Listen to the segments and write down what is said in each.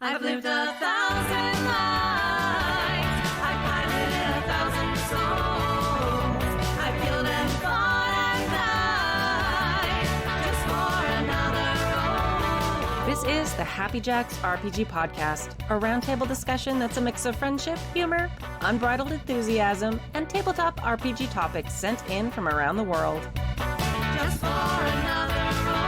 I've lived 1,000 lives. I've piloted 1,000 souls. I've killed and fought at night just for another role. This is the Happy Jacks RPG podcast, a roundtable discussion that's a mix of friendship, humor, unbridled enthusiasm, and tabletop RPG topics sent in from around the world. Just for another role.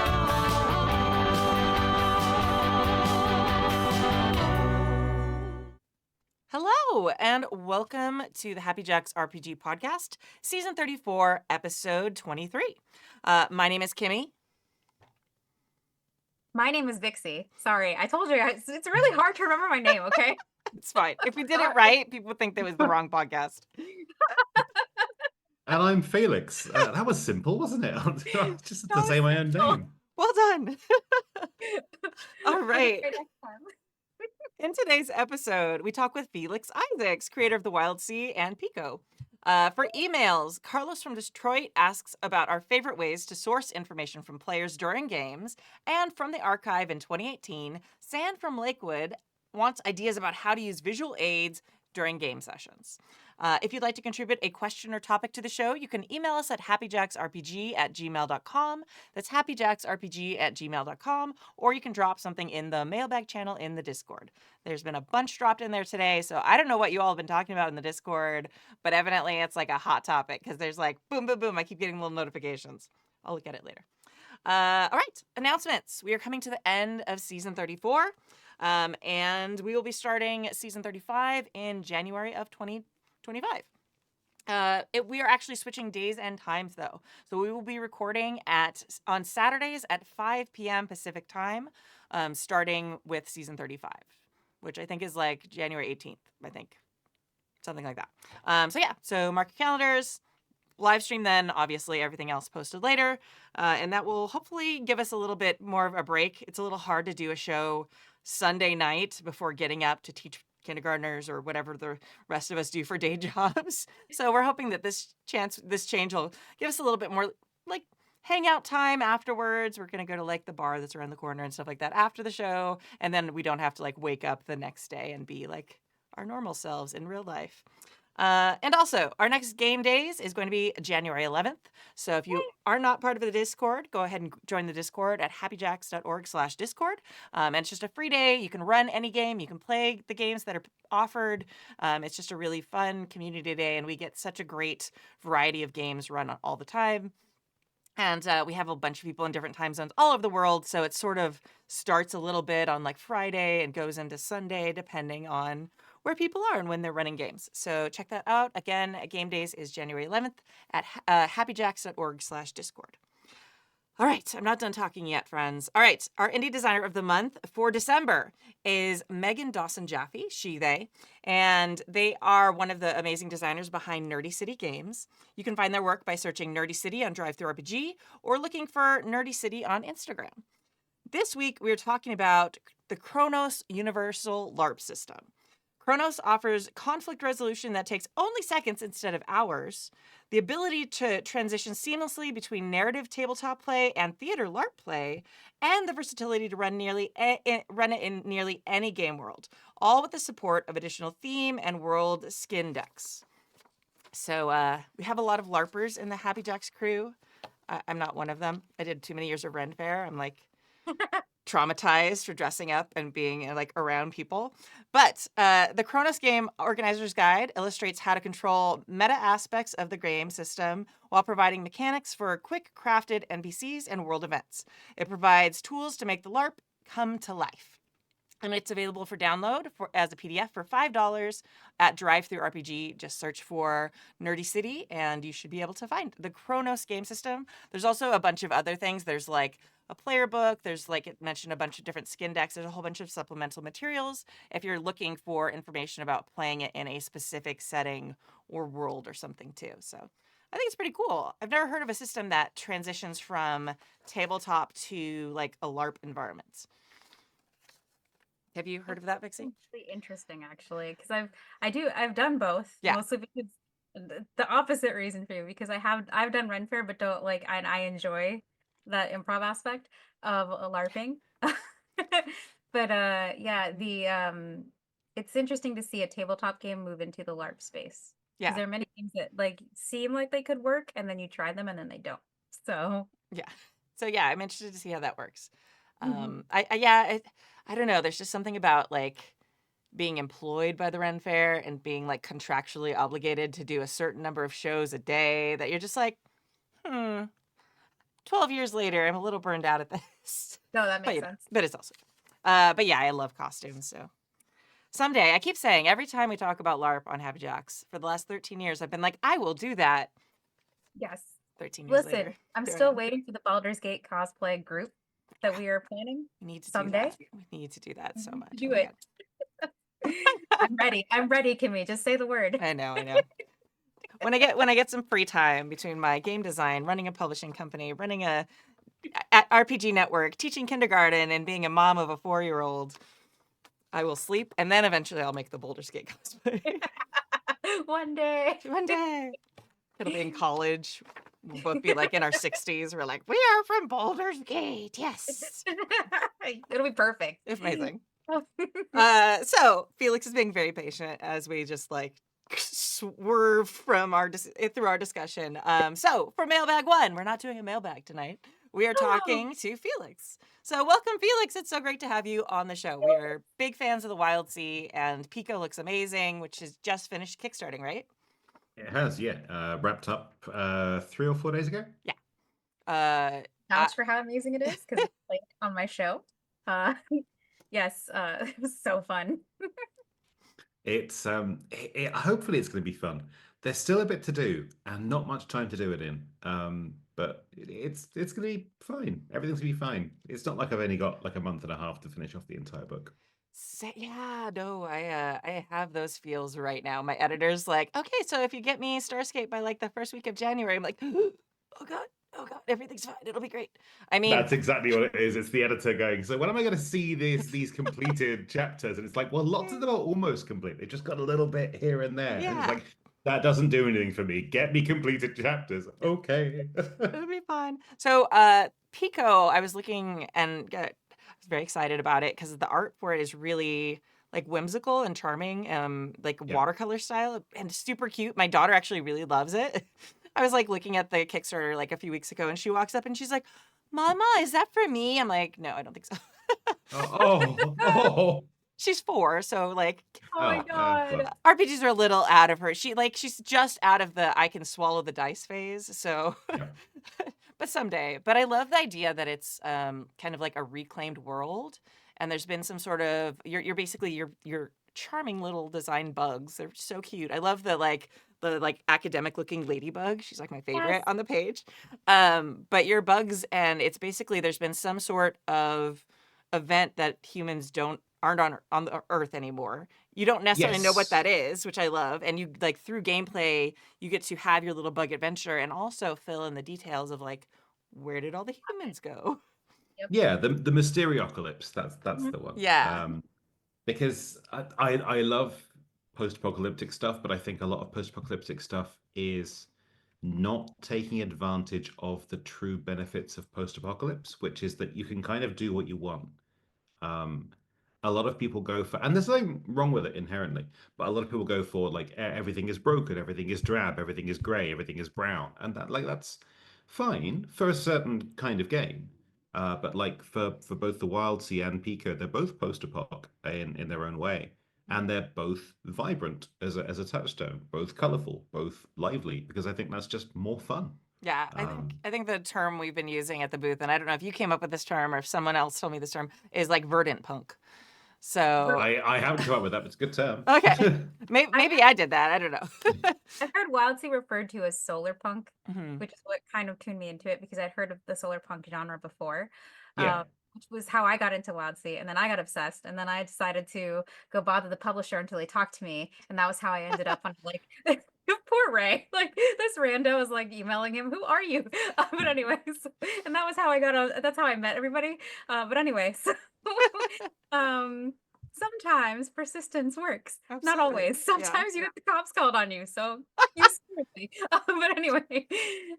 Hello, and welcome to the Happy Jacks RPG podcast, season 34, episode 23. My name is Kimmy. My name is Vixie. Sorry, I told you, it's really hard to remember my name, okay? It's fine. If we did it right, people would think that was the wrong podcast. And I'm Felix. That was simple, wasn't it? Just to say my own name. Well done. All right. Okay, next time. In today's episode, we talk with Felix Isaacs, creator of The Wild Sea and Pico. For emails, Carlos from Detroit asks about our favorite ways to source information from players during games. And from the archive in 2018, Sand from Lakewood wants ideas about how to use visual aids during game sessions. If you'd like to contribute a question or topic to the show, you can email us at happyjacksrpg@gmail.com. That's happyjacksrpg@gmail.com. Or you can drop something in the mailbag channel in the Discord. There's been a bunch dropped in there today, so I don't know what you all have been talking about in the Discord, but evidently it's like a hot topic because there's like boom, boom, boom. I keep getting little notifications. I'll look at it later. All right, announcements. We are coming to the end of season 34, and we will be starting season 35 in January of 2025. We are actually switching days and times though. So we will be recording on Saturdays at 5 p.m. Pacific time, starting with season 35, which I think is like January 18th, I think. Something like that. So mark your calendars. Live stream then, obviously, everything else posted later. And that will hopefully give us a little bit more of a break. It's a little hard to do a show Sunday night before getting up to teach kindergartners or whatever the rest of us do for day jobs. So we're hoping that this change will give us a little bit more like hangout time afterwards. We're going to go to like the bar that's around the corner and stuff like that after the show. And then we don't have to like wake up the next day and be like our normal selves in real life. And also, our next game days is going to be January 11th. So if you are not part of the Discord, go ahead and join the Discord at happyjacks.org/Discord. And it's just a free day. You can run any game. You can play the games that are offered. It's just a really fun community day, and we get such a great variety of games run all the time. And we have a bunch of people in different time zones all over the world. So it sort of starts a little bit on like Friday and goes into Sunday, depending on where people are and when they're running games. So check that out. Again, Game Days is January 11th at happyjacks.org/Discord. All right, I'm not done talking yet, friends. All right, our Indie Designer of the Month for December is Megan Dawson-Jaffe, they, and they are one of the amazing designers behind Nerdy City Games. You can find their work by searching Nerdy City on DriveThruRPG or looking for Nerdy City on Instagram. This week, we're talking about the Chronos Universal LARP system. Chronos offers conflict resolution that takes only seconds instead of hours, the ability to transition seamlessly between narrative tabletop play and theater LARP play, and the versatility to run it in nearly any game world, all with the support of additional theme and world skin decks. So we have a lot of LARPers in the Happy Jacks crew. I'm not one of them. I did too many years of Ren Fair. I'm like traumatized for dressing up and being like around people. But the Chronos Game Organizer's Guide illustrates how to control meta aspects of the game system while providing mechanics for quick crafted NPCs and world events. It provides tools to make the LARP come to life. And it's available for download as a PDF for $5 at DriveThruRPG. Just search for Nerdy City and you should be able to find the Chronos game system. There's also a bunch of other things. There's like a player book. There's like it mentioned a bunch of different skin decks. There's a whole bunch of supplemental materials if you're looking for information about playing it in a specific setting or world or something too. So I think it's pretty cool. I've never heard of a system that transitions from tabletop to like a LARP environment. Have you heard of that, Vixie? It's really interesting, actually, because I've done both. Yeah. Mostly because the opposite reason for you, because I've done Ren Fair, but don't like, and I enjoy that improv aspect of LARPing. But yeah, the it's interesting to see a tabletop game move into the LARP space. Because Yeah. there are many games that like seem like they could work and then you try them and then they don't. So Yeah. So yeah, I'm interested to see how that works. mhm. I don't know. There's just something about like being employed by the Ren Fair and being like contractually obligated to do a certain number of shows a day that you're just like, 12 years later, I'm a little burned out at this. No, that But makes sense. but it's also but yeah, I love costumes, so someday, I keep saying every time we talk about LARP on Happy Jacks for the last 13 years, I've been like, I will do that. Yes. 13 years Listen, later. I'm here I still am. waiting for the Baldur's Gate cosplay group that we are planning We need to do someday. that. We need to do that so We need much. to Oh do my it. God. I'm ready. I'm ready, Kimmy. Just say the word. I know. When I get some free time between my game design, running a publishing company, running a RPG network, teaching kindergarten, and being a mom of a 4-year-old, I will sleep, and then eventually I'll make the Baldur's Gate cosplay. One day. One day. It'll be in college. We'll both be like in our 60s. We're like, we are from Baldur's Gate. Yes. It'll be perfect. Amazing. So Felix is being very patient as we just like swerve from through our discussion. So for mailbag 1, we're not doing a mailbag tonight. We are talking to Felix. So welcome, Felix. It's so great to have you on the show. We are big fans of the Wild Sea, and Pico looks amazing, which has just finished kickstarting, right? It has, yeah. Wrapped up 3 or 4 days ago. Yeah. Vouch for how amazing it is because it's like on my show. Yes, it was so fun. It's hopefully it's going to be fun. There's still a bit to do and not much time to do it in. But it's going to be fine. Everything's going to be fine. It's not like I've only got like a month and a half to finish off the entire book. Yeah, no, I have those feels right now. My editor's like, okay, so if you get me Starscape by like the first week of January, I'm like, oh god, everything's fine. It'll be great. I mean, That's exactly what it is. It's the editor going, so when am I going to see these completed chapters? And it's like, well, lots of them are almost complete. They've just got a little bit here and there. And yeah, it's like, that doesn't do anything for me. Get me completed chapters. Okay. it'll be fun. So, Pico, I was looking and I was very excited about it because the art for it is really like whimsical and charming, like Yeah. watercolor style and super cute. My daughter actually really loves it. I was like looking at the Kickstarter like a few weeks ago, and she walks up and she's like, "Mama, is that for me?" I'm like, "No, I don't think so." Oh. She's 4, so like Oh my god. Well, RPGs are a she's out of her. She's just out of the I can swallow the dice phase. So, yeah. but someday. But I love the idea that it's kind of like a reclaimed world, and there's been some sort of you're basically your charming little design bugs. They're so cute. I love the academic looking ladybug. She's like my favorite Yes. on the page. But your bugs, and it's basically there's been some sort of event that humans aren't on the earth anymore. You don't necessarily know what Yes. that is, which I love. And you like through gameplay, you get to have your little bug adventure and also fill in the details of like where did all the humans go? Yeah, the Mysteriocalypse. That's Mhm. the one. Yeah. Because I love post-apocalyptic stuff, but I think a lot of post-apocalyptic stuff is not taking advantage of the true benefits of post-apocalypse, which is that you can kind of do what you want. Um, a lot of people go for, and there's nothing wrong with it inherently, but a lot of people go for like everything is broken, everything is drab, everything is grey, everything is brown, and that's fine for a certain kind of game. But like for both the Wild Sea and Pico, they're both post-apoc in their own way, and they're both vibrant as a touchstone, both colorful, both lively, because I think that's just more fun. Yeah, I think the term we've been using at the booth, and I don't know if you came up with this term or if someone else told me this term, is like verdant punk. So I haven't come up with that, but it's a good term. okay, maybe I did that. I don't know. I've heard Wild Sea referred to as solar punk, Mhm. which is what kind of tuned me into it because I'd heard of the solar punk genre before, Yeah. which was how I got into Wild Sea. And then I got obsessed. And then I decided to go bother the publisher until he talked to me. And that was how I ended up on like, poor Ray. Like this rando was like emailing him, "Who are you?" But anyways, and that was how I got. That's how I met everybody. But anyways, um, sometimes persistence works. Not Absolutely. always. Yeah. Sometimes you get the cops called on you. So use me. But anyway,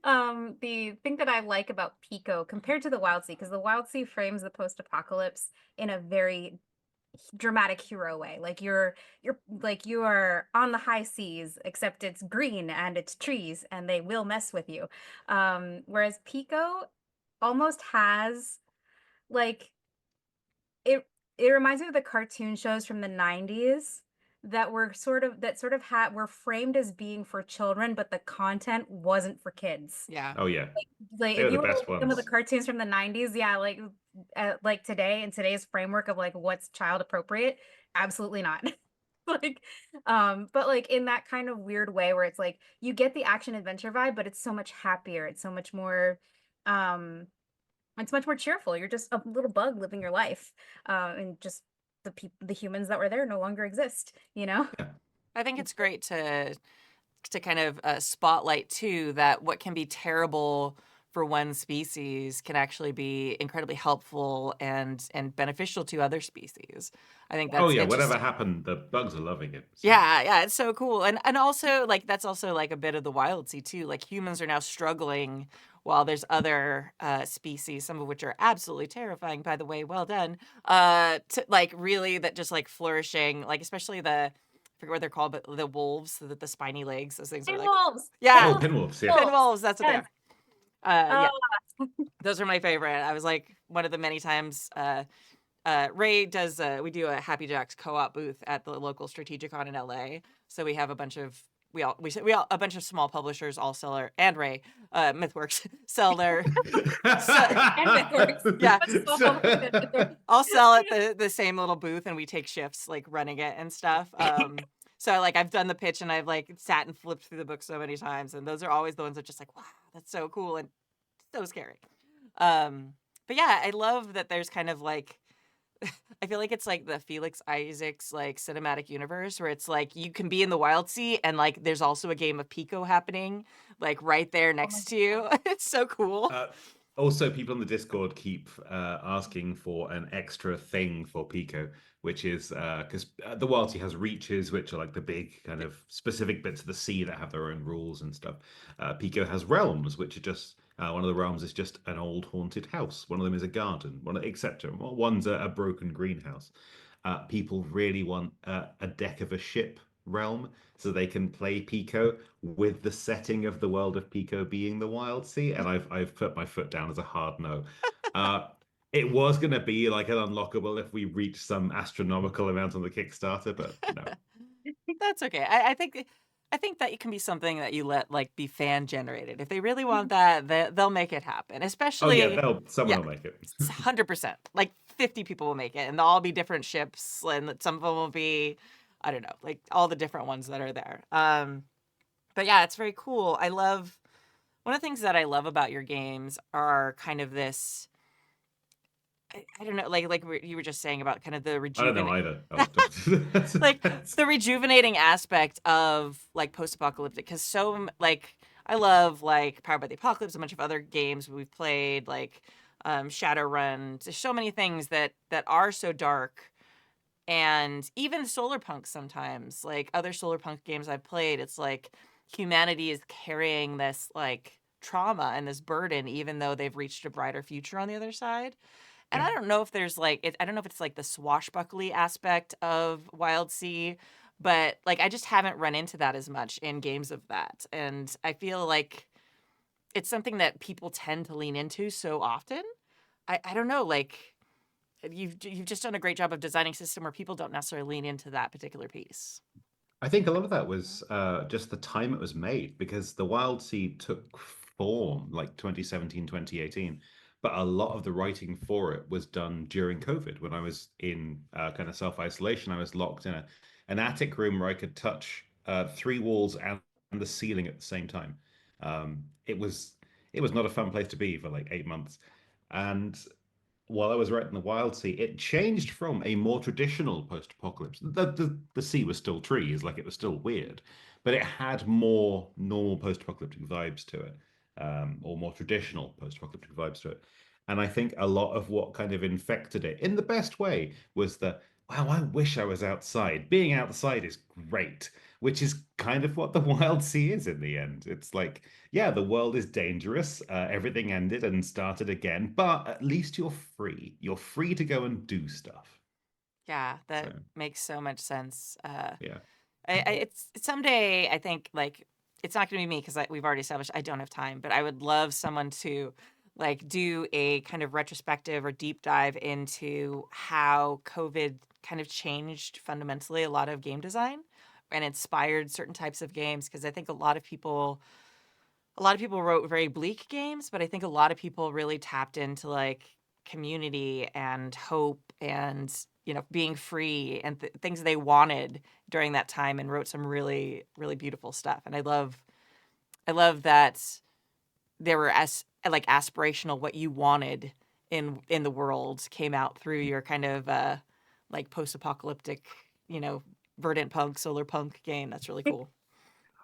the thing that I like about Pico compared to the Wild Sea, because the Wild Sea frames the post-apocalypse in a very dramatic hero way. Like you are on the high seas, except it's green and it's trees and they will mess with you. Whereas Pico almost has like it reminds me of the cartoon shows from the 90s that were framed as being for children, but the content wasn't for kids. Yeah. Oh yeah, Like they if were the you were to best look at some of the ones. cartoons from the 90s, yeah, like today in today's framework of like what's child appropriate, absolutely not. Like but like in that kind of weird way where it's like you get the action adventure vibe, but it's so much happier. Um it's much more cheerful. You're just a little bug living your life. And just the humans that were there no longer exist, you know? Yeah. I think it's great to kind of spotlight too that what can be terrible for one species can actually be incredibly helpful and beneficial to other species. I think Oh that's yeah, whatever interesting. happened, the bugs are loving it. So. Yeah, it's so cool. And also like that's also like a bit of the wild sea too. Like humans are now struggling while there's other species, some of which are absolutely terrifying, by the way, well done. To like really that just like flourishing, like especially I forget what they're called, but the wolves, the spiny legs, those things are like Pinwolves! yeah, Oh, pinwolves, yeah. pinwolves, that's what they Yes. are. Yeah, Uh, those are my favorite. I was like one of the many times Ray does we do a Happy Jacks co-op booth at the local Strategicon in LA. So we have a bunch of a bunch of small publishers all sell our and Ray MythWorks sell their and MythWorks. yeah. MythWorks. I'll sell at the same little booth and we take shifts like running it and stuff. So like I've done the pitch and I've like sat and flipped through the book so many times and those are always the ones that just like wow, that's so cool and so scary. But yeah, I love that there's kind of like I feel like it's like the Felix Isaacs like cinematic universe where it's like you can be in the Wild Sea and like there's also a game of Pico happening like right there Oh my next to you. It's so cool. Also, people on the Discord keep asking for an extra thing for Pico, which is because the Wild Sea has reaches, which are like the big kind of specific bits of the sea that have their own rules and stuff. Pico has realms, which are just one of the realms is just an old haunted house. One of them is a garden, etc. One's a broken greenhouse. People really want a deck of a ship realm so they can play Pico with the setting of the world of Pico being the Wild Sea, and I've put my foot down as a hard no. It was going to be like an unlockable if we reach some astronomical amount on the Kickstarter, but no. That's okay. I think that it can be something that you let like be fan generated. If they really want that, they'll make it happen. Oh Especially yeah, someone yeah, will make it. 100%. Like 50 people will make it, and they'll all be different ships, and some of them will be, I don't know, like all the different ones that are there. But yeah, it's very cool. One of the things that I love about your games are kind of this. I don't know, you were just saying about kind of the I don't know rejuvenate, either. Oh, like the rejuvenating aspect of like post-apocalyptic, because like I love like Powered by the Apocalypse, a bunch of other games we've played, like Shadowrun. There's so many things that are so dark, and even Solarpunk sometimes, like other Solarpunk games I've played, it's like humanity is carrying this like trauma and this burden, even though they've reached a brighter future on the other side. And yeah. I don't know if there's like I don't know if it's like the swashbuckly aspect of Wild Sea, but like I just haven't run into that as much in games of that. And I feel like it's something that people tend to lean into so often. I don't know, like you've just done a great job of designing a system where people don't necessarily lean into that particular piece. I think a lot of that was just the time it was made because the Wild Sea took form like 2017, 2018. But a lot of the writing for it was done during COVID when I was in kind of self isolation. I was locked in an attic room where I could touch three walls and the ceiling at the same time. It was not a fun place to be for like 8 months. And while I was writing the Wild Sea, it changed from a more traditional post-apocalypse. The sea was still trees, like it was still weird, but it had more normal post-apocalyptic vibes to it, or more traditional post-apocalyptic vibes to it. And I think a lot of what kind of infected it, in the best way, was wow, I wish I was outside. Being outside is great, which is kind of what the Wild Sea is in the end. It's like, yeah, the world is dangerous. Everything ended and started again, but at least you're free. You're free to go and do stuff. Yeah, So, that makes so much sense. yeah. It's someday. I think like it's not going to be me because we've already established I don't have time. But I would love someone to like do a kind of retrospective or deep dive into how COVID kind of changed fundamentally a lot of game design and inspired certain types of games. Because I think a lot of people wrote very bleak games, but I think a lot of people really tapped into like community and hope and being free and things they wanted during that time and wrote some really really beautiful stuff. And I love that there were like aspirational what you wanted in the world came out through your kind of like post-apocalyptic, verdant punk, solar punk game. That's really cool.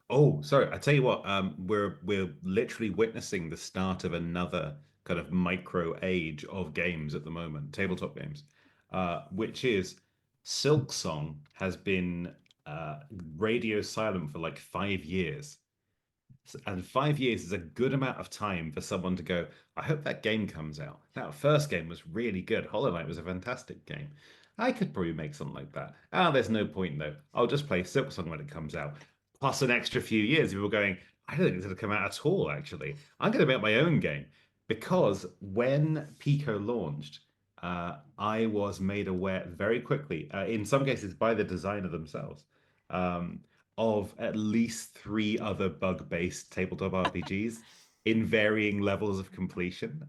Oh, sorry. I tell you what, we're literally witnessing the start of another kind of micro age of games at the moment, tabletop games, which is Silksong has been radio silent for like 5 years. And 5 years is a good amount of time for someone to go, I hope that game comes out. That first game was really good. Hollow Knight was a fantastic game. I could probably make something like that. There's no point though. I'll just play Silksong when it comes out. Plus an extra few years, people going, I don't think it's going to come out at all, actually. I'm going to make my own game. Because when Pico launched, I was made aware very quickly, in some cases by the designer themselves, um, of at least three other bug-based tabletop RPGs in varying levels of completion.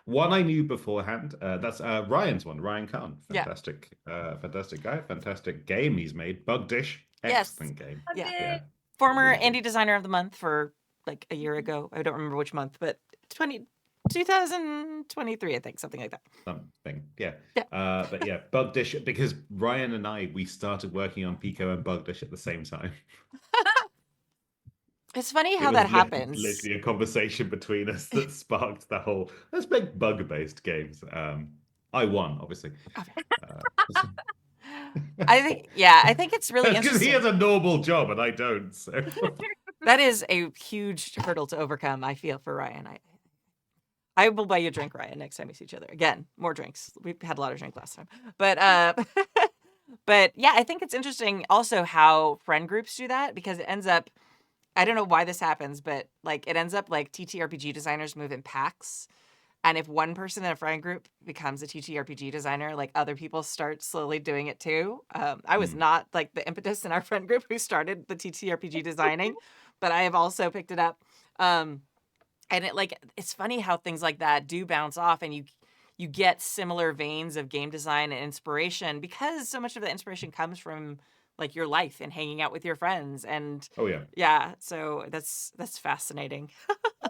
One I knew beforehand. That's Ryan's one, Ryan Khan. Yeah. Fantastic guy, fantastic game he's made. Bug Dish, Yes. excellent game. Yeah. Yeah, Former really good. indie designer of the month for like a year ago. I don't remember which month, but 2023, I think, something like that. Something, yeah. Yeah. But yeah, Bug Dish, because Ryan and I, we started working on Pico and Bug Dish at the same time. It's funny It how was that happens. literally a conversation between us that sparked the whole, let's make bug-based games. I won, obviously. Uh, I think it's really That's because he interesting. has a normal job and I don't. So That is a huge hurdle to overcome, I feel, for Ryan. I will buy you a drink, Ryan, next time we see each other. Again, more drinks. We had a lot of drink last time. But but yeah, I think it's interesting also how friend groups do that because it ends up I don't know why this happens, but like it ends up like TTRPG designers move in packs. And if one person in a friend group becomes a TTRPG designer, like other people start slowly doing it too. I was not like the impetus in our friend group who started the TTRPG designing, but I have also picked it up. And it's funny how things like that do bounce off and you get similar veins of game design and inspiration because so much of the inspiration comes from like your life and hanging out with your friends and oh yeah, yeah, so that's fascinating.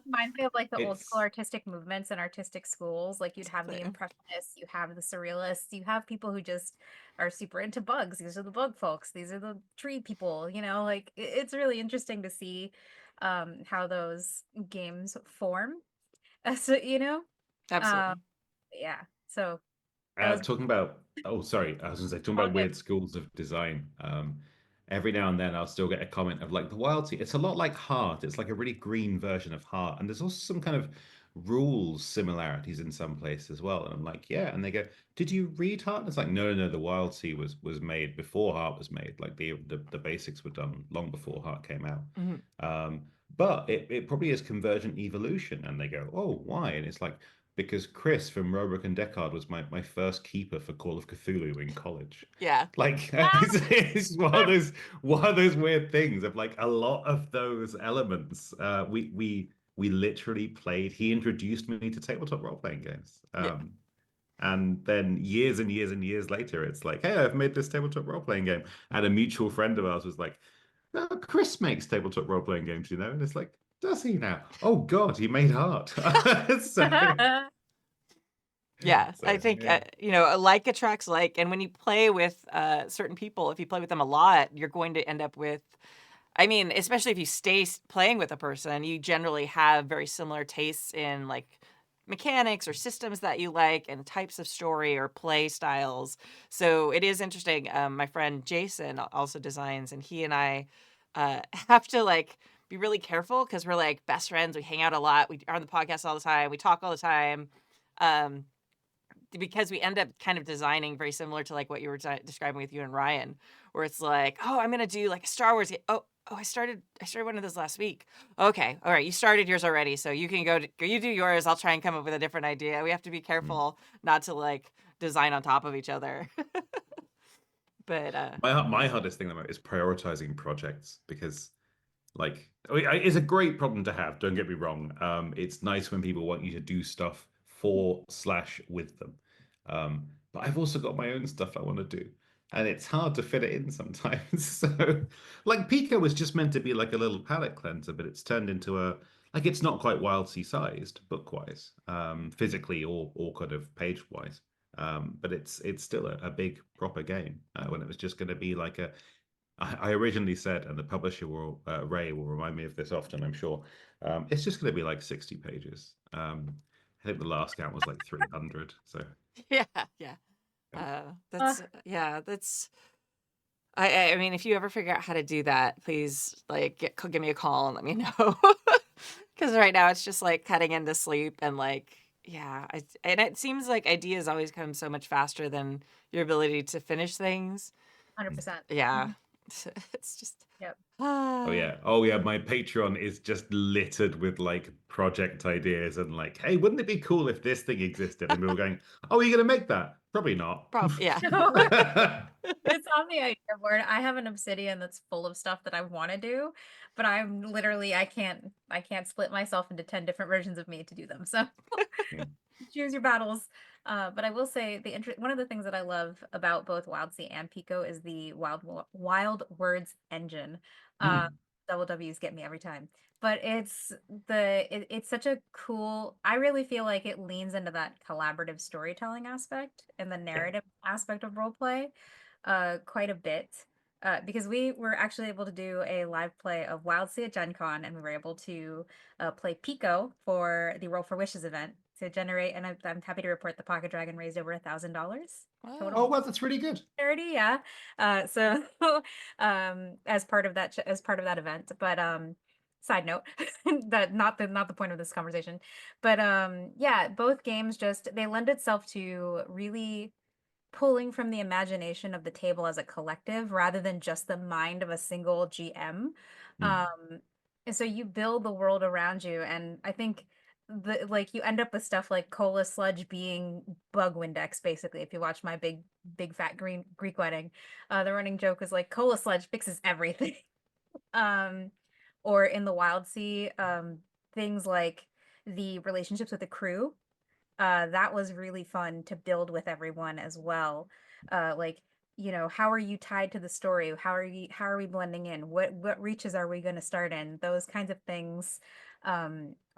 Reminds me of like the old school it's artistic movements and artistic schools. Like you'd have the Exactly. impressionists, you have the surrealists, you have people who just are super into bugs. These are the bug folks. These are the tree people. Like it's really interesting to see how those games form. So Absolutely. yeah. So that was talking about, oh, sorry, I was going to say, talking all about good. weird schools of design. Every now and then I'll still get a comment of like the Wild Sea. It's a lot like Heart. It's like a really green version of Heart. And there's also some kind of rules similarities in some places as well. And I'm like, yeah. And they go, did you read Heart? And it's like, no, no, no. The Wild Sea was made before Heart was made. Like the basics were done long before Heart came out. Mhm. Um, but it probably is convergent evolution. And they go, oh, why? And it's like, because Chris from Robrick and Deckard was my first keeper for Call of Cthulhu in college. Yeah. Like it's one of those weird things of like a lot of those elements. We literally played. He introduced me to tabletop role playing games. Yeah. And then years and years and years later, it's like, hey, I've made this tabletop role playing game. And a mutual friend of ours was like, no, Chris makes tabletop role playing games, And it's like, does he now? Oh God, he made art. So, Yeah, I so think yeah. like attracts like, and when you play with certain people, if you play with them a lot, you're going to end up with. I mean, especially if you stay playing with a person, you generally have very similar tastes in like mechanics or systems that you like and types of story or play styles. So it is interesting. My friend Jason also designs, and he and I have to like be really careful because we're like best friends. We hang out a lot. We are on the podcast all the time. We talk all the time. Um, because we end up kind of designing very similar to like what you were describing with you and Ryan, where it's like, oh, I'm gonna do like a Star Wars game. Oh, I started one of those last week. Okay, all right, you started yours already, so you can you do yours. I'll try and come up with a different idea. We have to be careful not to like design on top of each other. But My hardest thing is prioritizing projects because like it's a great problem to have. Don't get me wrong. It's nice when people want you to do stuff for slash with them. But I've also got my own stuff I want to do, and it's hard to fit it in sometimes. So, like Pico was just meant to be like a little palette cleanser, but it's turned into a like it's not quite Wild Sea sized book wise, physically or kind of page wise. But it's still a big proper game when it was just going to be like a I originally said, and the publisher will Ray will remind me of this often, I'm sure. It's just going to be like 60 pages. I think the last count was like 300. So yeah, yeah. That's that's. I mean, if you ever figure out how to do that, please like give me a call and let me know. Because right now it's just like cutting into sleep and like yeah, and it seems like ideas always come so much faster than your ability to finish things. 100%. Yeah, it's just Yep. oh yeah, my Patreon is just littered with like project ideas and like, hey, wouldn't it be cool if this thing existed? And we were going, oh, are you going to make that? Probably not. yeah. It's on the idea board. I have an Obsidian that's full of stuff that I want to do, but I'm literally I can't split myself into 10 different versions of me to do them. So Yeah. choose your battles. But I will say one of the things that I love about both WildSea and Pico is the Wild Words engine. Mm. Double W's get me every time. But it's such a cool. I really feel like it leans into that collaborative storytelling aspect and the narrative aspect of role play quite a bit. Because we were actually able to do a live play of WildSea at Gen Con, and we were able to play Pico for the Roll for Wishes event to generate. And I'm happy to report the Pocket Dragon raised over $1,000 Wow. total Oh, well, that's really good. charity. Yeah. So as part of that event, but side note that not the point of this conversation, but yeah, both games just they lend itself to really pulling from the imagination of the table as a collective rather than just the mind of a single GM. Mm. And so you build the world around you, and I think like you end up with stuff like cola sludge being bug Windex, basically. If you watch my big fat green Greek wedding, the running joke is like cola sludge fixes everything. um, or in the Wild Sea, things like the relationships with the crew that was really fun to build with everyone as well. Like, how are you tied to the story? How are we blending in? What reaches are we going to start in? Those kinds of things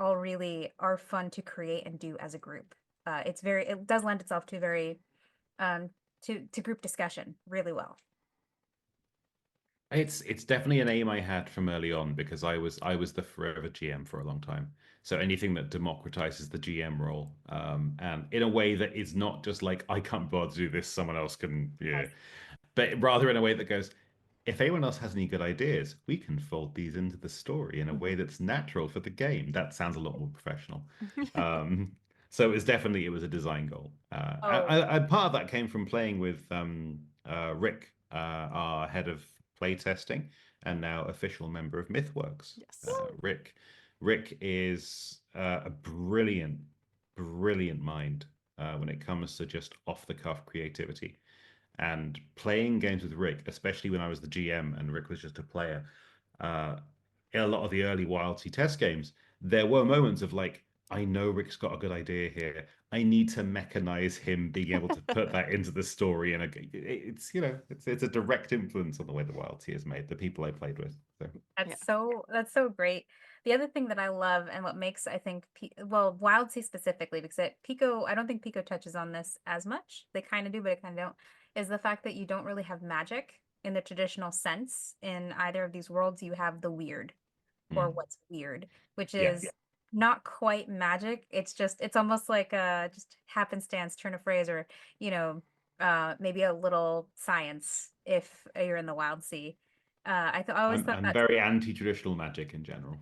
all really are fun to create and do as a group. It does lend itself to very to group discussion really well. It's definitely an aim I had from early on because I was the forever GM for a long time. So anything that democratizes the GM role, and in a way that is not just like I can't bother to do this, someone else can, yeah, Yes. but rather in a way that goes, if anyone else has any good ideas, we can fold these into the story in a way that's natural for the game. That sounds a lot more professional. Um, so it was a design goal. Oh, Part of that came from playing with Rick, our head of playtesting and now official member of MythWorks. Yes. Rick is a brilliant mind when it comes to just off the cuff creativity. And playing games with Rick, especially when I was the GM and Rick was just a player, in a lot of the early Wild Sea test games, there were moments of like, I know Rick's got a good idea here. I need to mechanize him being able to put that into the story, and it's it's a direct influence on the way the Wild Sea is made. The people I played with. So. that's so great. The other thing that I love and what makes I think Wild Sea specifically because Pico I don't think Pico touches on this as much. They kind of do, but they kind of don't. Is the fact that you don't really have magic in the traditional sense in either of these worlds. You have the weird or Mm. what's weird, which Yeah. is not quite magic. It's almost like a just happenstance, turn of phrase, or you know, maybe a little science if you're in the wild sea. I always thought I'm that very anti-traditional magic in general.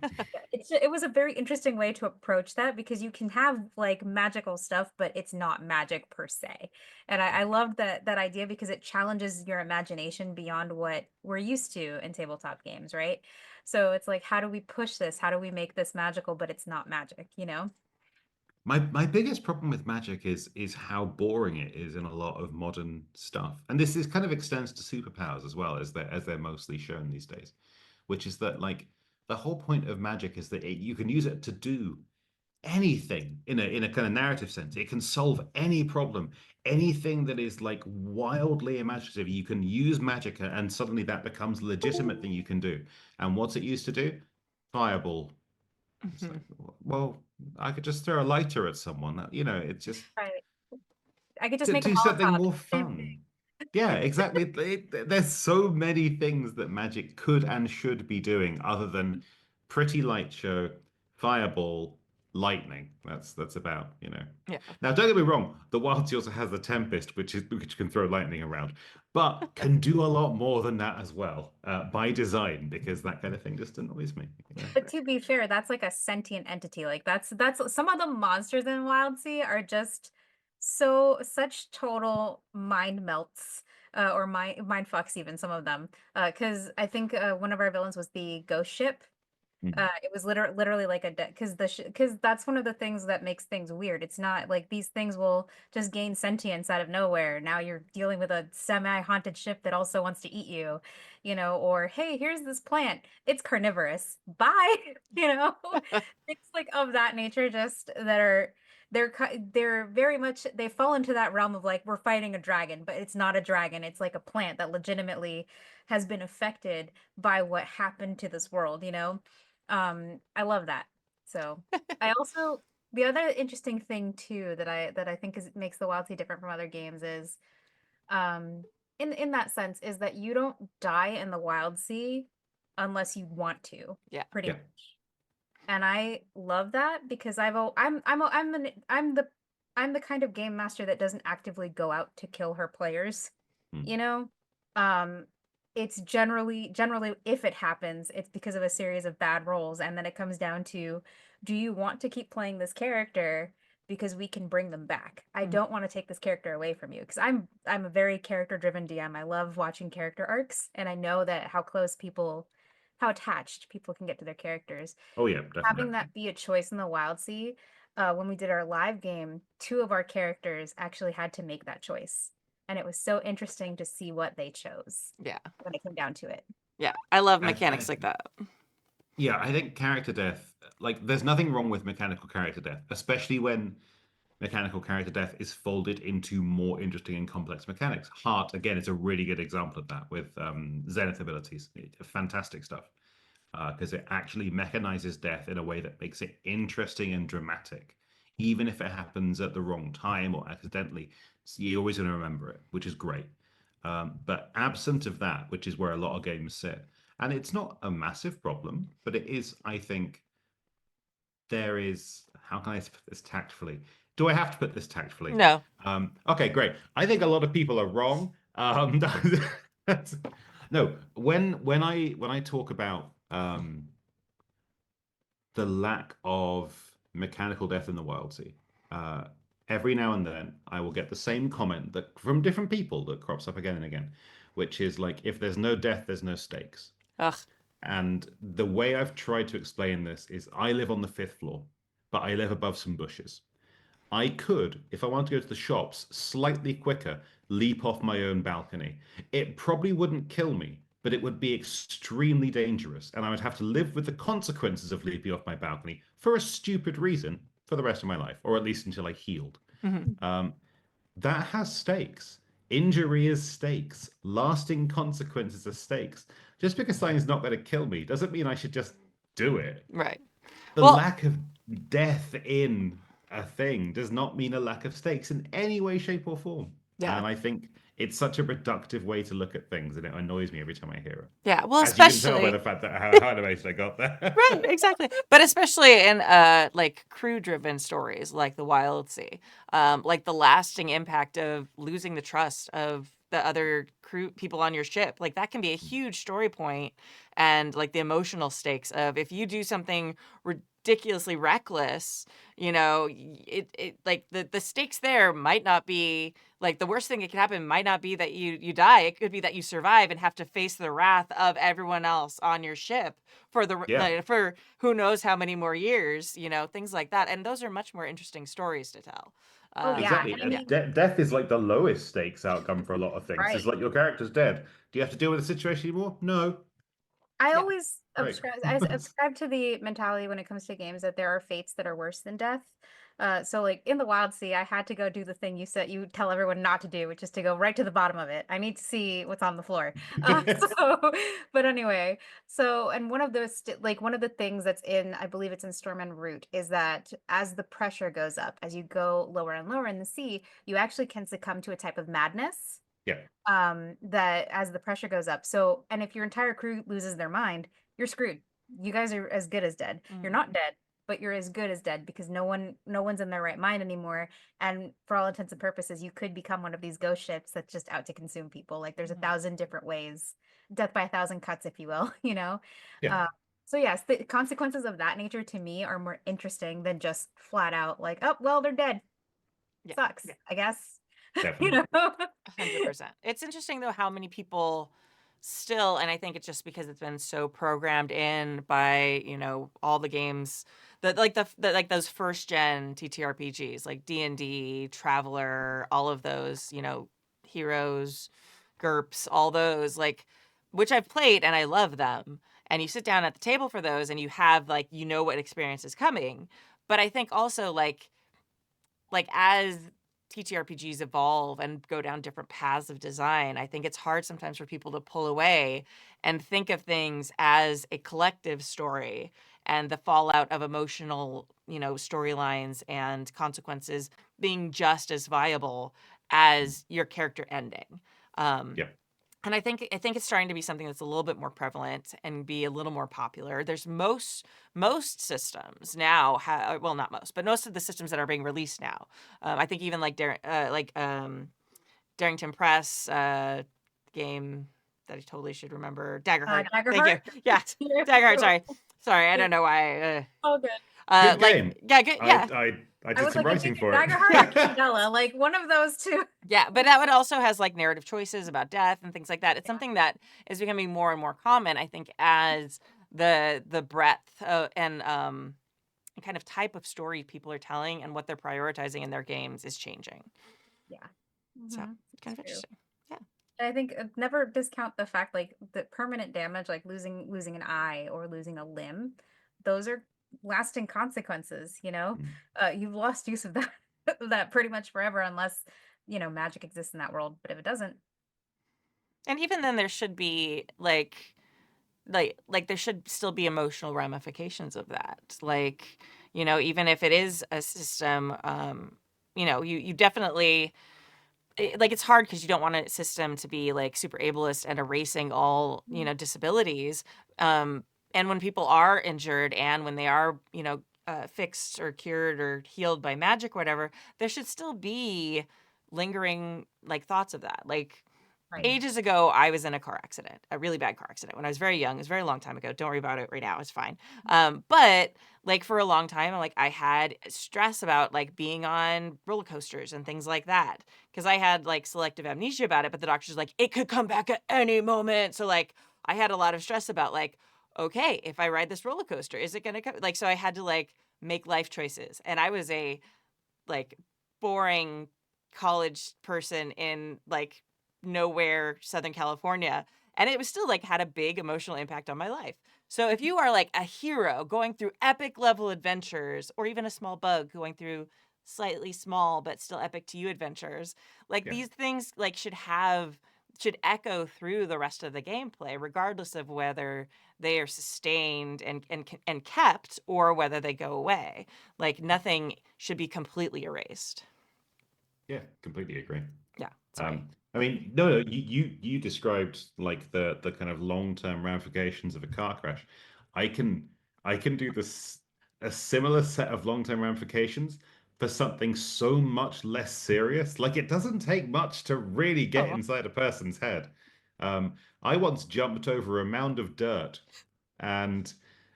it was a very interesting way to approach that because you can have like magical stuff, but it's not magic per se. And I loved that idea because it challenges your imagination beyond what we're used to in tabletop games, right? So it's like, how do we push this? How do we make this magical, but it's not magic, you know? My biggest problem with magic is how boring it is in a lot of modern stuff. And this kind of extends to superpowers as well as they're mostly shown these days, which is that like the whole point of magic is that you can use it to do anything in a kind of narrative sense. It can solve any problem, anything that is like wildly imaginative. You can use magic and suddenly that becomes a legitimate thing you can do. And what's it used to do? Fireball. It's Mhm. like, well, I could just throw a lighter at someone. You know, it's just Right. I could just to make a do something Molotov. more Same fun. thing. Yeah, exactly. There's so many things that magic could and should be doing other than pretty light show, fireball, lightning. That's about, you know. Yeah. Now, don't get me wrong, the Wild also has the Tempest, which can throw lightning around, but can do a lot more than that as well, by design, because that kind of thing just annoys me. You know? But to be fair, that's like a sentient entity. Like that's some of the monsters in Wild Sea are just such total mind melts. Or mind fucks even some of them. Because I think one of our villains was the ghost ship. Mm. It was literally like a because because that's one of the things that makes things weird. It's not like these things will just gain sentience out of nowhere. Now you're dealing with a semi-haunted ship that also wants to eat you, you know, or hey, here's this plant. It's carnivorous. Bye, you know. Things like of that nature just that are they're very much they fall into that realm of like we're fighting a dragon, but it's not a dragon. It's like a plant that legitimately has been affected by what happened to this world, you know? I love that. So I also the other interesting thing too that I think is makes the Wild Sea different from other games is um in that sense is that you don't die in the Wild Sea unless you want to, Yeah. pretty Yeah. much. And I love that because I'm the kind of game master that doesn't actively go out to kill her players, Mm. you know? Um, it's generally if it happens, it's because of a series of bad rolls, and then it comes down to, do you want to keep playing this character because we can bring them back? I Mhm. don't want to take this character away from you because I'm a very character-driven DM. I love watching character arcs, and I know that how attached people can get to their characters. Oh yeah, Having definitely. that be a choice in the Wild Sea, when we did our live game, two of our characters actually had to make that choice. And it was so interesting to see what they chose Yeah. when it came down to it. Yeah. I love I mechanics like that. Yeah, I think character death, like, there's nothing wrong with mechanical character death, especially when mechanical character death is folded into more interesting and complex mechanics. Heart, again, is a really good example of that with Zenith abilities. Fantastic stuff. Because it actually mechanizes death in a way that makes it interesting and dramatic. Even if it happens at the wrong time or accidentally, you're always going to remember it, which is great. But absent of that, which is where a lot of games sit, and it's not a massive problem, but it is, I think, there is, how can I put this tactfully? Do I have to put this tactfully? No. Okay, great. I think a lot of people are wrong. No, when I talk about the lack of mechanical death in the Wild Sea. Uh, every now and then, I will get the same comment that from different people that crops up again and again, which is like, if there's no death, there's no stakes. Ugh. And the way I've tried to explain this is, I live on the fifth floor, but I live above some bushes. I could, if I wanted to go to the shops slightly quicker, leap off my own balcony. It probably wouldn't kill me, but it would be extremely dangerous, and I would have to live with the consequences of leaping off my balcony for a stupid reason for the rest of my life, or at least until I healed. Mhm. Um, that has stakes. Injury is stakes. Lasting consequences are stakes. Just because something's not going to kill me doesn't mean I should just do it. Right. The Well, lack of death in a thing does not mean a lack of stakes in any way, shape, or form. yeah. And I think it's such a reductive way to look at things, and it annoys me every time I hear it. Yeah, well, As you can tell by especially the fact that how animated I got there. right, exactly. But especially in like crew-driven stories like the Wild Sea, like the lasting impact of losing the trust of the other crew people on your ship, like that can be a huge story point, and like the emotional stakes of if you do something ridiculously reckless, it like the stakes there might not be like the worst thing that could happen might not be that you die. It could be that you survive and have to face the wrath of everyone else on your ship for Yeah. for who knows how many more years, things like that. And those are much more interesting stories to tell. Oh yeah, Exactly. and I And Yeah. mean, death is like the lowest stakes outcome for a lot of things. It's right. like your character's dead. Do you have to deal with the situation anymore? No. I Yeah. always Great. subscribe to the mentality when it comes to games that there are fates that are worse than death. So like in the Wild Sea, I had to go do the thing you tell everyone not to do, which is to go right to the bottom of it. I need to see what's on the floor. But anyway, and one of those like one of the things that's in, I believe it's in Storm and Root, is that as the pressure goes up, as you go lower and lower in the sea, you actually can succumb to a type of madness Yeah. that as the pressure goes up. So, and if your entire crew loses their mind, you're screwed. You guys are as good as dead. You're not dead, but you're as good as dead because no one's in their right mind anymore. And for all intents and purposes, you could become one of these ghost ships that's just out to consume people. Like there's a thousand different ways, death by a thousand cuts, if you will, Yeah. So yes, the consequences of that nature to me are more interesting than just flat out like, oh, well, they're dead. Yeah. Sucks, I guess. Definitely. 100%. It's interesting though how many people still, and I think it's just because it's been so programmed in by all the games that like like those first gen TTRPGs like D&D, Traveler, all of those, Heroes, GURPS, all those like which I've played and I love them. And you sit down at the table for those and you have like what experience is coming. But I think also like as TTRPGs evolve and go down different paths of design, I think it's hard sometimes for people to pull away and think of things as a collective story and the fallout of emotional, storylines and consequences being just as viable as your character ending. Yeah. And I think it's starting to be something that's a little bit more prevalent and be a little more popular. There's most systems now well, not most, but most of the systems that are being released now. I think even like Darrington Press game that I totally should remember, Daggerheart. Thank you. Daggerheart. Yeah, Daggerheart. Sorry, I don't know why. Oh, good. Good Like game. yeah, good, yeah. I I did was some like, I'm writing thinking for it. Daggerheart or Candela, like one of those two. Yeah, but that one also has like narrative choices about death and things like that. It's something that is becoming more and more common, I think, as the breadth and kind of type of story people are telling and what they're prioritizing in their games is changing. Yeah. So Mhm. it's kind of It's true. interesting. Yeah. And I think never discount the fact like the permanent damage, like losing an eye or losing a limb. Those are lasting consequences, You've lost use of that that pretty much forever unless, magic exists in that world. But if it doesn't, And even then there should be like there should still be emotional ramifications of that. Like, even if it is a system, you definitely like it's hard because you don't want a system to be like super ableist and erasing all disabilities, and when people are injured and when they are fixed or cured or healed by magic or whatever, there should still be lingering like thoughts of that. Like right. ages ago I was in a car accident, a really bad car accident when I was very young. It was a very long time ago. Don't worry about it right now, it's fine. But like for a long time like I had stress about like being on roller coasters and things like that because I had like selective amnesia about it, but the doctor's like it could come back at any moment. So like I had a lot of stress about like, okay, if I ride this roller coaster, is it gonna come? Like, so I had to like make life choices, and I was a like boring college person in like nowhere Southern California, and it was still like had a big emotional impact on my life. So if you are like a hero going through epic level adventures, or even a small bug going through slightly small but still epic to you adventures, like Yeah. these things like should echo through the rest of the gameplay regardless of whether they are sustained and kept or whether they go away. Like nothing should be completely erased. Yeah, completely agree. Yeah, sorry. I mean, no, you described like the kind of long-term ramifications of a car crash. I can I can do this a similar set of long-term ramifications for something so much less serious. Like it doesn't take much to really get Oh, inside a person's head. I once jumped over a mound of dirt, and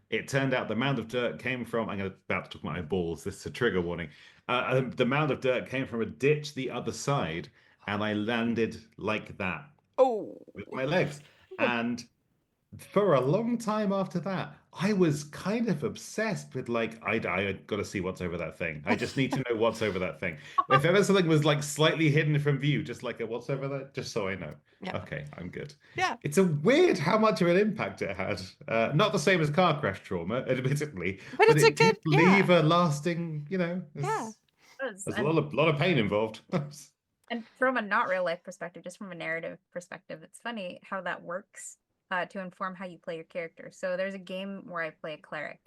it turned out the mound of dirt came from. About to talk about my balls. This is a trigger warning. The mound of dirt came from a ditch the other side, and I landed like that Oh, with my legs. oh, And for a long time after that, I was kind of obsessed with like I got to see what's over that thing. I just need to know what's over that thing. If ever something was like slightly hidden from view, just like a what's over there, just so I know. yeah, Okay, I'm good. yeah. It's a weird how much of an impact it had. Not the same as car crash trauma, admittedly, But but it's a it good, did yeah, leave a lasting, yeah. does. there's a lot of pain involved. And from a not real life perspective, just from a narrative perspective, it's funny how that works to inform how you play your character. So there's a game where I play a cleric.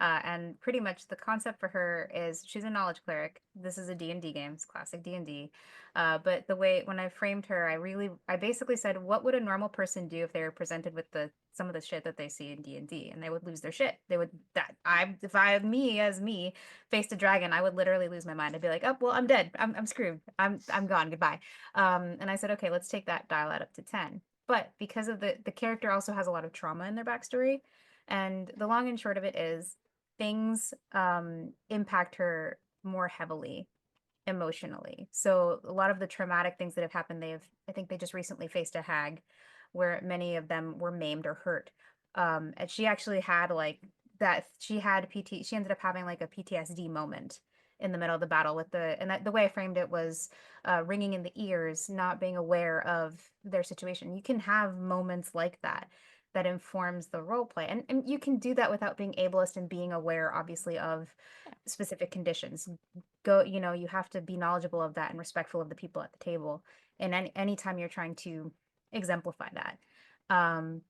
And pretty much the concept for her is she's a knowledge cleric. This is a D&D game, it's classic D&D. But the way when I framed her, I basically said, what would a normal person do if they were presented with some of the shit that they see in D&D, and they would lose their shit. They would if I me as me faced a dragon, I would literally lose my mind. I'd be like, oh well, I'm dead. I'm screwed. I'm gone. Goodbye. And I said, okay, let's take that dial out up to 10. But because of the character also has a lot of trauma in their backstory, and the long and short of it is things impact her more heavily emotionally. So a lot of the traumatic things that have happened, I think they just recently faced a hag where many of them were maimed or hurt. And she actually had like that, she ended up having like a PTSD moment in the middle of the battle and the way I framed it was ringing in the ears, not being aware of their situation. You can have moments like that informs the role play. And you can do that without being ableist and being aware, obviously, of specific conditions. You have to be knowledgeable of that and respectful of the people at the table. And anytime you're trying to exemplify that. Um,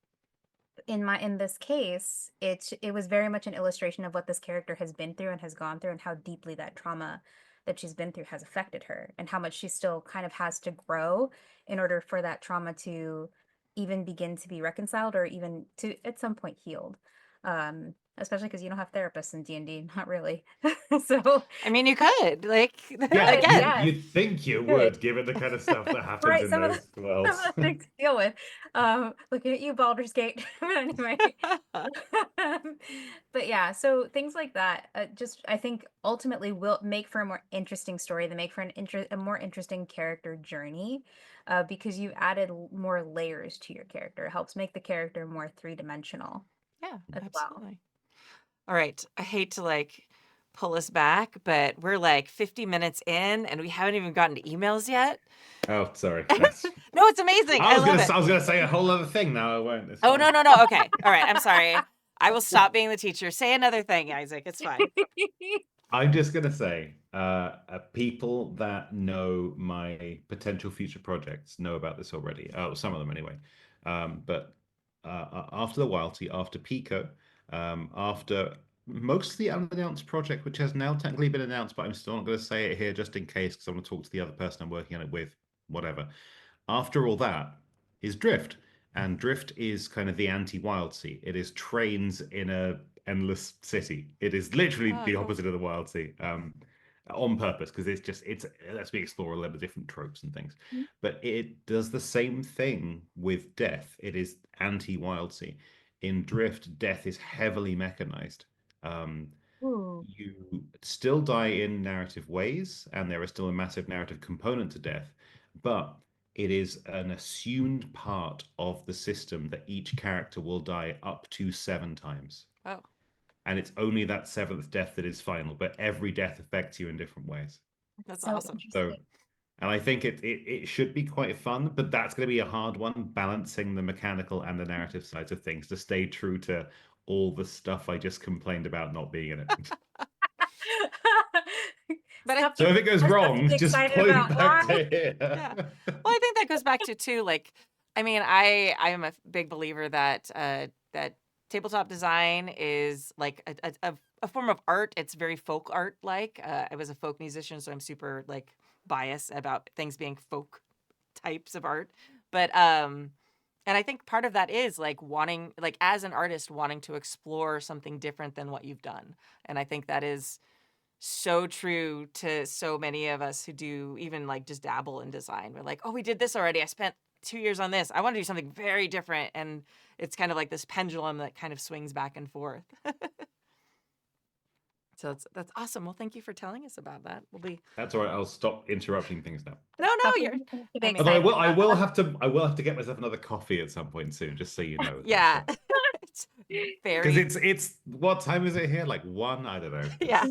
in this case, it was very much an illustration of what this character has been through and has gone through and how deeply that trauma that she's been through has affected her and how much she still kind of has to grow in order for that trauma to even begin to be reconciled or even to at some point healed. Especially because you don't have therapists in D&D, not really. So I mean, you could like Yeah, good, again. yes, you'd think you good. would, given the kind of stuff that happens Right, in some of the those some of worlds. the things to deal with. Looking at you, Baldur's Gate. But anyway, but yeah, so things like that, just I think ultimately will make for a more interesting story. They make for a more interesting character journey, because you've added more layers to your character. It helps make the character more three-dimensional Yeah, as well. absolutely. All right. I hate to like pull us back, but we're like 50 minutes in and we haven't even gotten to emails yet. Oh, sorry. No, it's amazing. I love it. I was gonna say a whole other thing. Now I won't. It's Oh, fine. no. Okay. All right. I'm sorry. I will stop being the teacher. Say another thing, Isaac. It's fine. I'm just gonna say, people that know my potential future projects know about this already. Some of them anyway. But after the Wildty, after Pico, after most of the unannounced project, which has now technically been announced, but I'm still not going to say it here just in case, because I want to talk to the other person I'm working on it with, whatever. After all that is Drift. And Drift is kind of the anti-Wild Sea. It is trains in a endless city. It is literally Oh, the cool. opposite of the Wild Sea, on purpose, because it's lets me explore a lot of different tropes and things. But it does the same thing with Death. It is anti-Wild Sea. In Drift, Death is heavily mechanized. Um, Ooh. you still die in narrative ways, and there is still a massive narrative component to Death, but it is an assumed part of the system that each character will die up to 7 times. Oh, And it's only that 7th death that is final, but every death affects you in different ways. that's So awesome. So, interesting. and I think it should be quite fun, but that's going to be a hard one, balancing the mechanical and the narrative sides of things to stay true to all the stuff I just complained about not being in it. But Stuff So to, if it goes more stuff to wrong, be just excited point about. back Why? to here. yeah. Well, I think that goes back to too, like, I mean, I am a big believer that that tabletop design is like a form of art. It's very folk art like. I was a folk musician, so I'm super like biased about things being folk types of art. But and I think part of that is like wanting, like as an artist, wanting to explore something different than what you've done. And I think that is so true to so many of us who do even like just dabble in design. We're like, oh, we did this already. I spent 2 years on this. I want to do something very different. And it's kind of like this pendulum that kind of swings back and forth. So that's awesome. Well, thank you for telling us about that. We'll be That's all right. I'll stop interrupting things now. no, Something you're to be I mean, Although excited I about. will have to get myself another coffee at some point soon, just so you know. yeah. It's Because very it's what time is it here? Like 1? I don't know. yeah.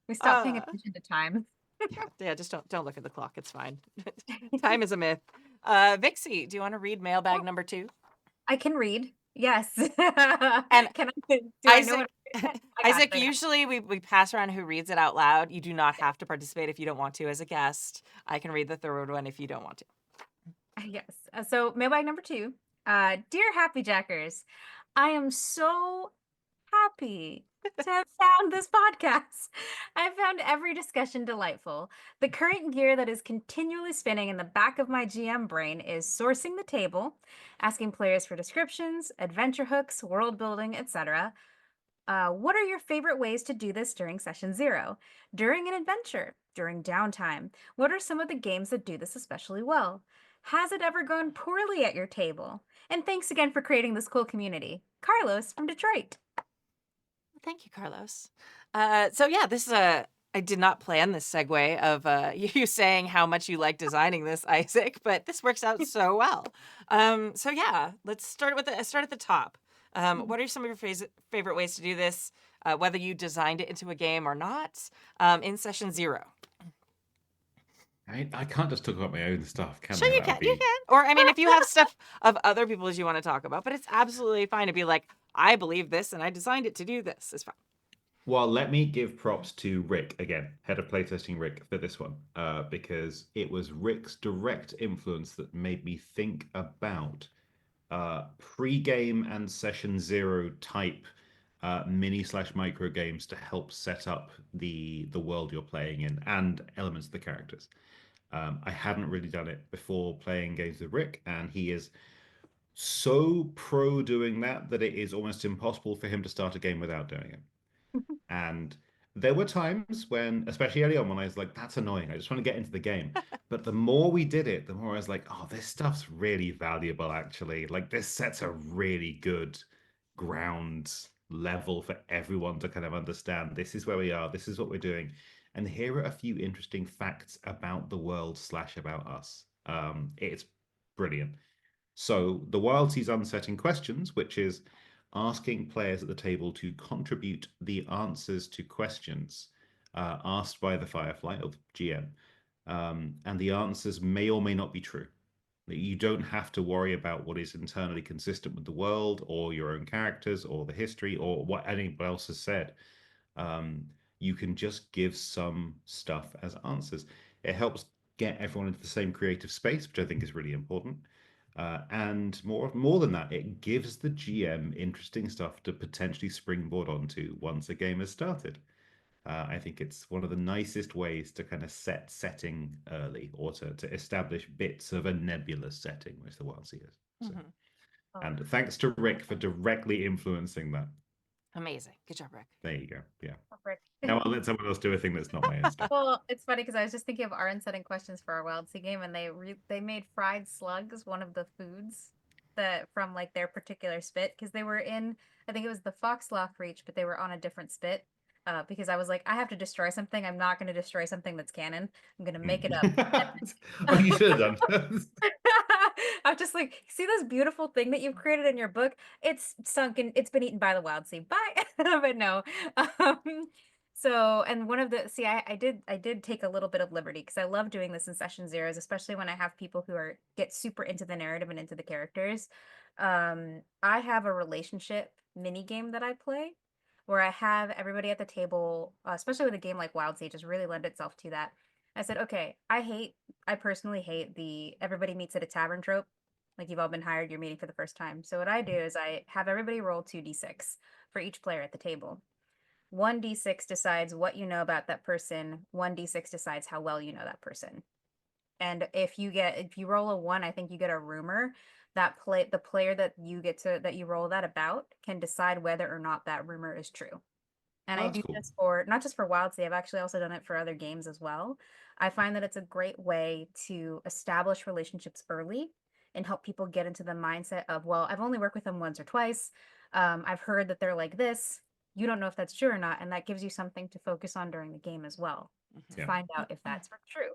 We stopped paying Uh, attention to time. yeah, just don't look at the clock. It's fine. Time is a myth. Vixie, do you want to read mailbag number 2? I can read. Yes. And Can I? Do I know Isaac, what? I got Isaac, it, I got it. usually we pass around who reads it out loud. You do not have to participate if you don't want to as a guest. I can read the third one if you don't want to. Yes. So mailbag number 2. Dear Happy Jackers, I am so happy to have found this podcast. I found every discussion delightful. The current gear that is continually spinning in the back of my GM brain is sourcing the table, asking players for descriptions, adventure hooks, world building, etc. What are your favorite ways to do this during session 0? During an adventure? During downtime? What are some of the games that do this especially well? Has it ever gone poorly at your table? And thanks again for creating this cool community. Carlos from Detroit. Thank you, Carlos. So yeah, this is I did not plan this segue of you saying how much you like designing this, Isaac, but this works out so well. So yeah, let's start at the top. What are some of your favorite ways to do this, whether you designed it into a game or not, in session 0? I can't just talk about my own stuff, can Sure, I? you can. You can. Or I mean, if you have stuff of other people's you want to talk about, but it's absolutely fine to be like, I believe this and I designed it to do this. It's fine. Well, let me give props to Rick again, head of playtesting Rick, for this one, because it was Rick's direct influence that made me think about pre-game and session 0 type mini/micro games to help set up the world you're playing in and elements of the characters. I hadn't really done it before playing games with Rick, and he is so pro doing that it is almost impossible for him to start a game without doing it. And there were times when, especially early on, when I was like, that's annoying. I just want to get into the game. But the more we did it, the more I was like, oh, this stuff's really valuable, actually. Like, this sets a really good ground level for everyone to kind of understand. This is where we are. This is what we're doing. And here are a few interesting facts about the world / about us. It's brilliant. So the Wild Seas Unsetting Questions, which is asking players at the table to contribute the answers to questions asked by the Firefly or the GM, and the answers may or may not be true. You don't have to worry about what is internally consistent with the world or your own characters or the history or what anyone else has said. You can just give some stuff as answers. It helps get everyone into the same creative space, which I think is really important. And more than that, it gives the GM interesting stuff to potentially springboard onto once a game has started. I think it's one of the nicest ways to kind of setting early, or to establish bits of a nebulous setting, which the Wild Sea is. So. Mhm. And thanks to Rick for directly influencing that. Amazing. Good job, Rick. There you go. Yeah. Rick. Now I'll let someone else do a thing that's not my own stuff. Well, it's funny because I was just thinking of Aaron setting questions for our Wild Sea game, and they made fried slugs one of the foods that from like their particular spit, because they were in, I think it was the Foxlock Reach, but they were on a different spit. Because I was like, I have to destroy something. I'm not going to destroy something that's canon. I'm going to make it up. Oh, you should have done. I'm just like, see this beautiful thing that you've created in your book? It's sunken. It's been eaten by the Wild Sea. Bye. But no. So, and one of the, see, I did take a little bit of liberty because I love doing this in session 0s, especially when I have people who get super into the narrative and into the characters. I have a relationship mini game that I play where I have everybody at the table, especially with a game like Wild Sea, just really lend itself to that. I said, okay, I personally hate the everybody meets at a tavern trope. Like you've all been hired, you're meeting for the first time. So what I do is I have everybody roll 2d6 for each player at the table. 1d6 decides what you know about that person. 1d6 decides how well you know that person. And if you roll a 1, I think you get a rumor. The player that you roll that about can decide whether or not that rumor is true. And Oh, I that's do cool. this for not just for WildSea, I've actually also done it for other games as well. I find that it's a great way to establish relationships early and help people get into the mindset of, well, I've only worked with them once or twice. I've heard that they're like this. You don't know if that's true or not, and that gives you something to focus on during the game as well to Yeah. find out if that's true.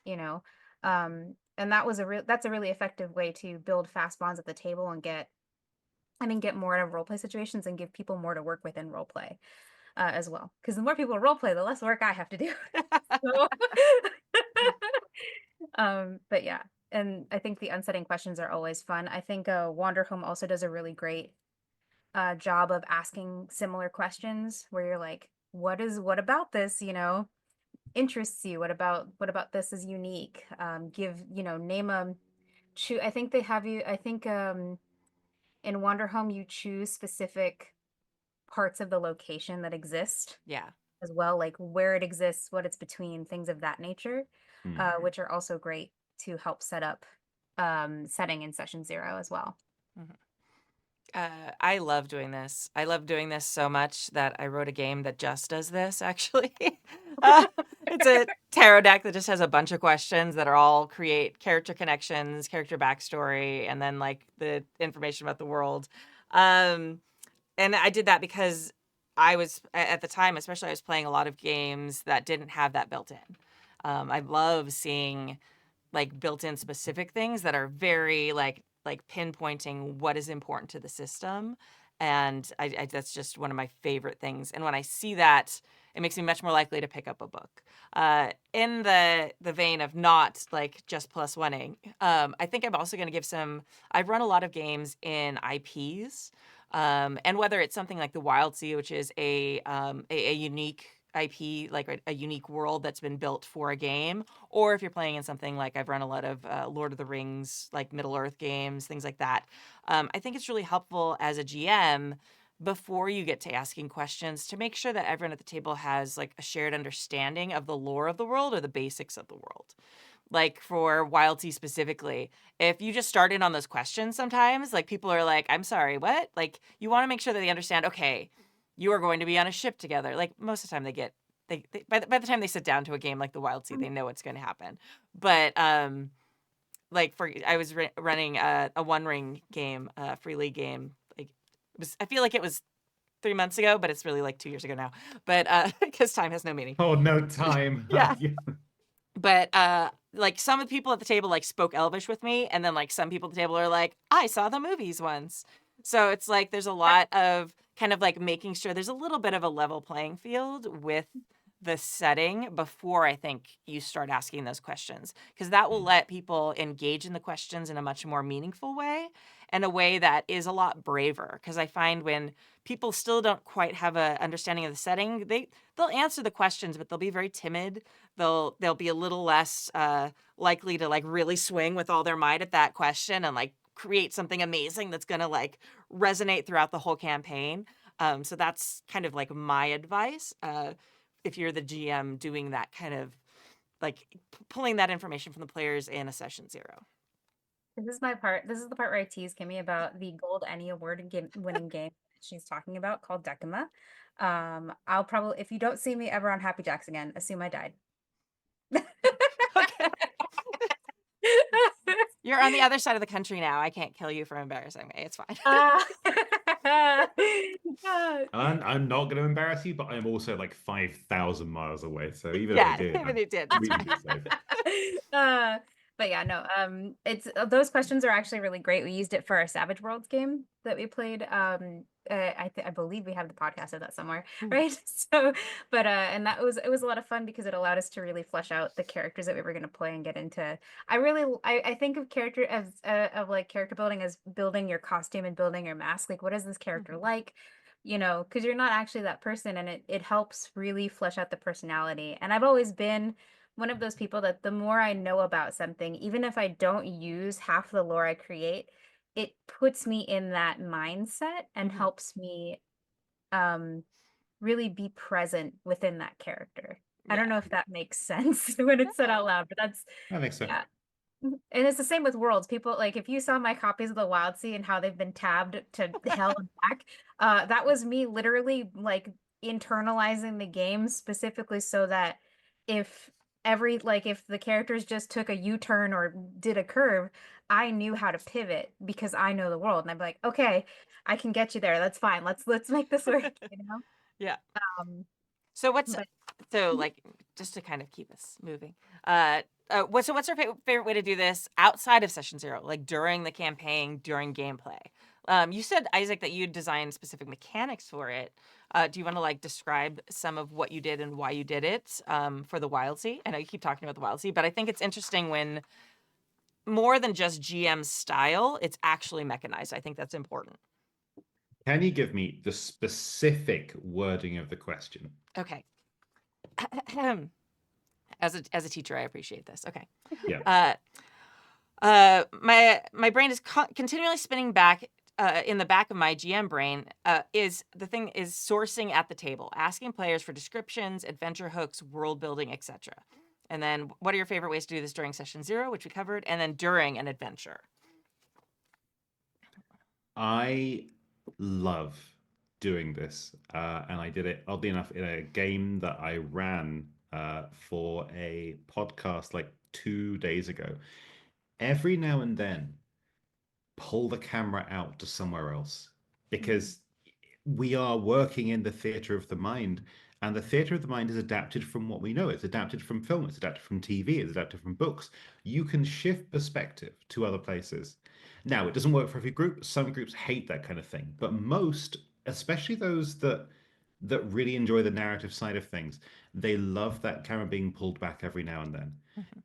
You know, and that's a really effective way to build fast bonds at the table and get more out of role play situations and give people more to work with in role play as well. Because the more people role play, the less work I have to do. So, but yeah, and I think the unsettling questions are always fun. I think Wander Home also does a really great job of asking similar questions where you're like, what about this, interests you? What about this is unique? Name a choose. I think they have you. I think in Wander Home you choose specific parts of the location that exist Yeah. as well, like where it exists, what it's between, things of that nature, Hmm. which are also great to help set up setting in session 0 as well. Mhm. I love doing this. I love doing this so much that I wrote a game that just does this, actually. uh, it's a tarot deck that just has a bunch of questions that are all create character connections, character backstory, and then like the information about the world. Um, and I did that because at the time, especially, I was playing a lot of games that didn't have that built in. I love seeing like built-in specific things that are very like pinpointing what is important to the system, and I that's just one of my favorite things. And when I see that, it makes me much more likely to pick up a book. In the vein of not like just plus oneing, I think I'm also going to give some. I've run a lot of games in IPs, and whether it's something like the Wild Sea, which is a unique IP, like a unique world that's been built for a game, or if you're playing in something like I've run a lot of Lord of the Rings, like Middle Earth games, things like that. I think it's really helpful as a GM before you get to asking questions to make sure that everyone at the table has like a shared understanding of the lore of the world or the basics of the world. Like for Wild Sea specifically, if you just start in on those questions, sometimes like people are like, I'm sorry, what? Like you want to make sure that they understand, okay, you are going to be on a ship together. Like most of the time they by the time they sit down to a game like the Wild Sea, they know what's going to happen. But like I was running a One Ring game, a free league game. Like I feel like it was 3 months ago, but it's really like 2 years ago now. But because time has no meaning. Oh, no time. Yeah. But like some of the people at the table like spoke Elvish with me, and then like some people at the table are like, I saw the movies once. So it's like there's a lot of kind of like making sure there's a little bit of a level playing field with the setting before I think you start asking those questions, because that will let people engage in the questions in a much more meaningful way, and a way that is a lot braver. Because I find when people still don't quite have a understanding of the setting, they'll answer the questions, but they'll be very timid. They'll be a little less likely to like really swing with all their might at that question and like create something amazing that's gonna like resonate throughout the whole campaign. So that's kind of like my advice. If you're the GM doing that kind of like pulling that information from the players in a session 0. This is the part where I tease Kimmy about the Gold Annie Award winning game she's talking about called Decima. I'll probably, if you don't see me ever on Happy Jacks again, assume I died. Okay. You're on the other side of the country now. I can't kill you for embarrassing me. It's fine. I'm not going to embarrass you, but I'm also like 5,000 miles away. So even if I Yeah, did, even I'm it did. It's reasonably safe. But yeah, no, it's those questions are actually really great. We used it for our Savage Worlds game that we played. I believe we have the podcast of that somewhere, right? So, but and it was a lot of fun because it allowed us to really flesh out the characters that we were going to play and get into. I think of character as of like character building as building your costume and building your mask. Like, what is this character like? Because you're not actually that person, and it helps really flesh out the personality. And I've always been one of those people that the more I know about something, even if I don't use half the lore I create, it puts me in that mindset and helps me really be present within that character. I don't know if that makes sense when it's said out loud, but that's I think so. yeah. And it's the same with worlds. People like if you saw my copies of the Wild Sea and how they've been tabbed to hell and back, that was me literally like internalizing the game specifically so that if if the characters just took a U-turn or did a curve, I knew how to pivot because I know the world. And I'm like, okay, I can get you there. That's fine. Let's make this work, you know? Yeah. Um, So what's but so like just to kind of keep us moving? What's your favorite way to do this outside of session 0, like during the campaign, during gameplay? You said, Isaac, that you designed specific mechanics for it. Do you want to like describe some of what you did and why you did it for the Wild Sea? I know you keep talking about the Wild Sea, but I think it's interesting when more than just GM style, it's actually mechanized. I think that's important. Can you give me the specific wording of the question? Okay. As a teacher, I appreciate this. Okay. Yeah. My brain is continually spinning back in the back of my GM brain. Is sourcing at the table, asking players for descriptions, adventure hooks, world building, etc. And then, what are your favorite ways to do this during session 0, which we covered, and then during an adventure? I love doing this, and I did it oddly enough in a game that I ran for a podcast like 2 days ago. Every now and then, pull the camera out to somewhere else because we are working in the theater of the mind, and the theater of the mind is adapted from what we know. It's adapted from film, it's adapted from TV, it's adapted from books. You can shift perspective to other places. Now, it doesn't work for every group. Some groups hate that kind of thing, but most, especially those that really enjoy the narrative side of things, they love that camera being pulled back every now and then.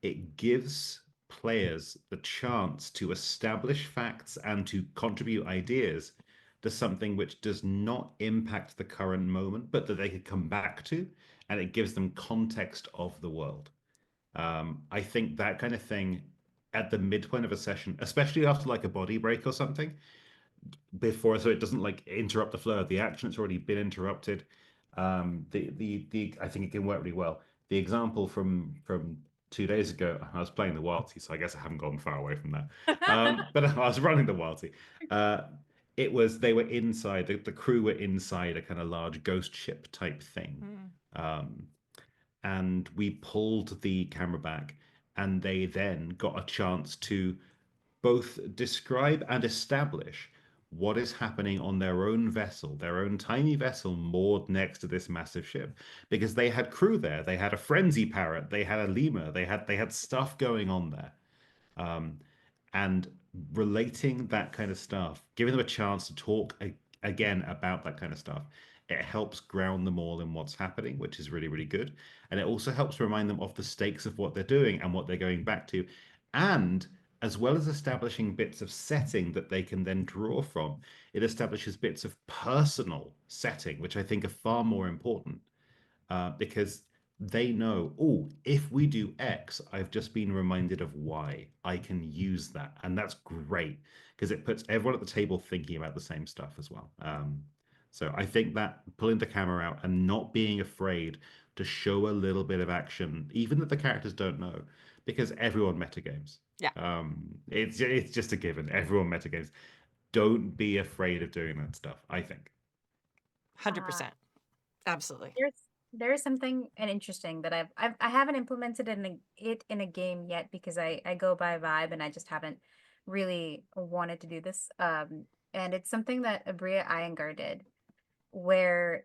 It gives players the chance to establish facts and to contribute ideas to something which does not impact the current moment, but that they could come back to, and it gives them context of the world. I think that kind of thing at the midpoint of a session, especially after like a body break or something, before so it doesn't like interrupt the flow of the action. It's already been interrupted. The I think it can work really well. The example from 2 days ago, I was playing the Wild Sea, so I guess I haven't gone far away from that. But I was running the Wild Sea. It was they were inside the crew were inside a kind of large ghost ship type thing, and we pulled the camera back, and they then got a chance to both describe and establish what is happening on their own vessel, their own tiny vessel moored next to this massive ship, because they had crew there. They had a frenzy parrot, they had a lemur, they had stuff going on there. Um, and relating that kind of stuff, giving them a chance to talk again about that kind of stuff, it helps ground them all in what's happening, which is really, really good. And it also helps remind them of the stakes of what they're doing and what they're going back to. And as well as establishing bits of setting that they can then draw from, it establishes bits of personal setting, which I think are far more important because they know, oh, if we do X, I've just been reminded of Y. I can use that. And that's great because it puts everyone at the table thinking about the same stuff as well. So I think that pulling the camera out and not being afraid to show a little bit of action, even that the characters don't know, because everyone metagames. Yeah. It's just a given. Everyone metagames. Don't be afraid of doing that stuff, I think. 100%. Absolutely. There's something interesting that I haven't implemented it in a game yet because I go by vibe and I just haven't really wanted to do this. And it's something that Abria Iyengar did, where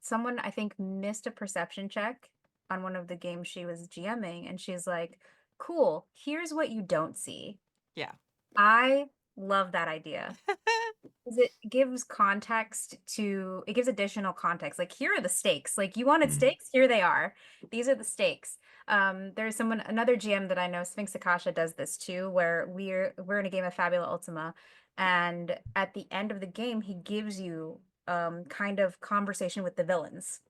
someone I think missed a perception check on one of the games she was GMing, and she's like, "Cool, here's what you don't see." Yeah. I love that idea. It gives it gives additional context. Like, here are the stakes. Like, you wanted stakes, here they are. These are the stakes. There's another GM that I know, Sphinx Akasha, does this too, where we're in a game of Fabula Ultima, and at the end of the game, he gives you kind of conversation with the villains.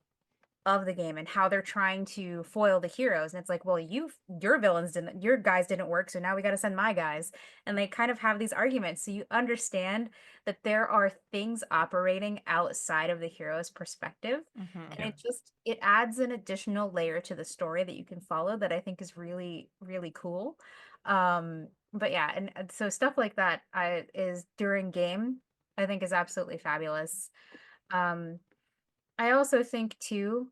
of the game and how they're trying to foil the heroes. And it's like, well, your guys didn't work, so now we got to send my guys. And they kind of have these arguments. So you understand that there are things operating outside of the hero's perspective. Mhm. And it adds an additional layer to the story that you can follow that I think is really, really cool. But yeah, and so stuff like that is during game, I think is absolutely fabulous. Um, I also think too,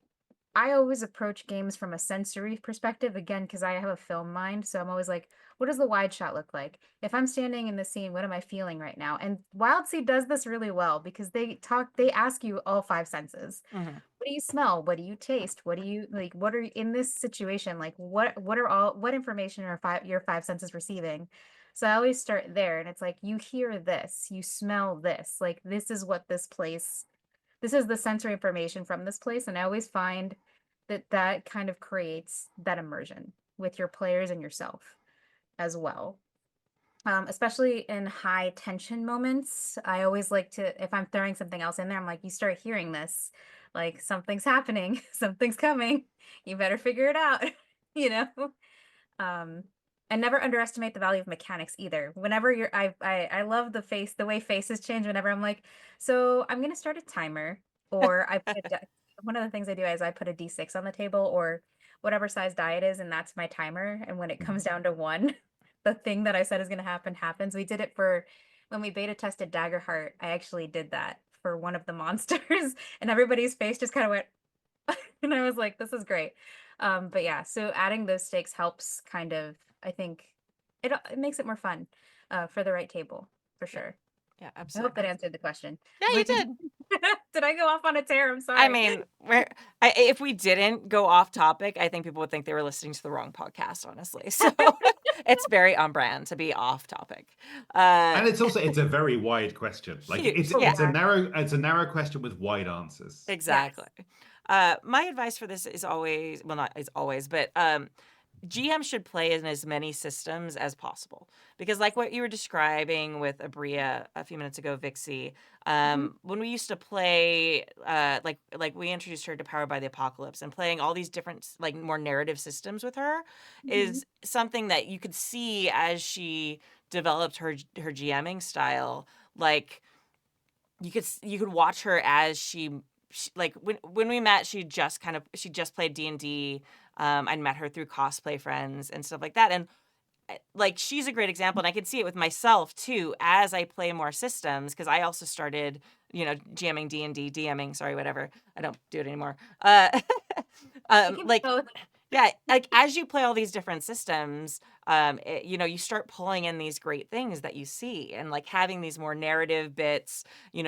I always approach games from a sensory perspective again because I have a film mind. So I'm always like, what does the wide shot look like? If I'm standing in the scene, what am I feeling right now? And Wild Seed does this really well because they ask you all five senses. Mhm. What do you smell? What do you taste? What do you like? What are in this situation? Like what information are your five senses receiving? So I always start there and it's like you hear this, you smell this, like this is the sensory information from this place. And I always find that kind of creates that immersion with your players and yourself as well. Especially in high tension moments, I always like to, if I'm throwing something else in there, I'm like, you start hearing this, like something's happening, something's coming, you better figure it out, you know? Um, and never underestimate the value of mechanics either. Whenever I love the way faces change whenever I'm like, so I'm gonna start a timer, or one of the things I do is I put a D6 on the table or whatever size die it is, and that's my timer. And when it comes down to one, the thing that I said is gonna happen happens. We did it for when we beta tested Daggerheart. I actually did that for one of the monsters, and everybody's face just kind of went, and I was like, this is great. But yeah, so adding those stakes helps kind of, I think it makes it more fun for the right table, for Yeah. sure. Yeah, I hope absolutely. that answered the question. Yeah, you But did. did I go off on a tear? I'm I sorry. mean, if we didn't go off topic, I think people would think they were listening to the wrong podcast, honestly. So it's very on brand to be off topic. And it's a very wide question. Like Huge. Oh, Yeah, it's a narrow question with wide answers. exactly. yes. My advice for this is always, well, not is always, but GM should play in as many systems as possible because, like what you were describing with Abria a few minutes ago, Vixie, Mhm. when we used to play, like we introduced her to Powered by the Apocalypse, and playing all these different like more narrative systems with her Mhm. is something that you could see as she developed her GMing style. Like you could watch her as she like when we met, she just played D&D. I'd met her through cosplay friends and stuff like that, and like she's a great example, and I could see it with myself too as I play more systems because I also started jamming D&D, DMing, sorry, whatever. I don't do it anymore. You can Like both. yeah, like as you play all these different systems, you start pulling in these great things that you see, and like having these more narrative bits,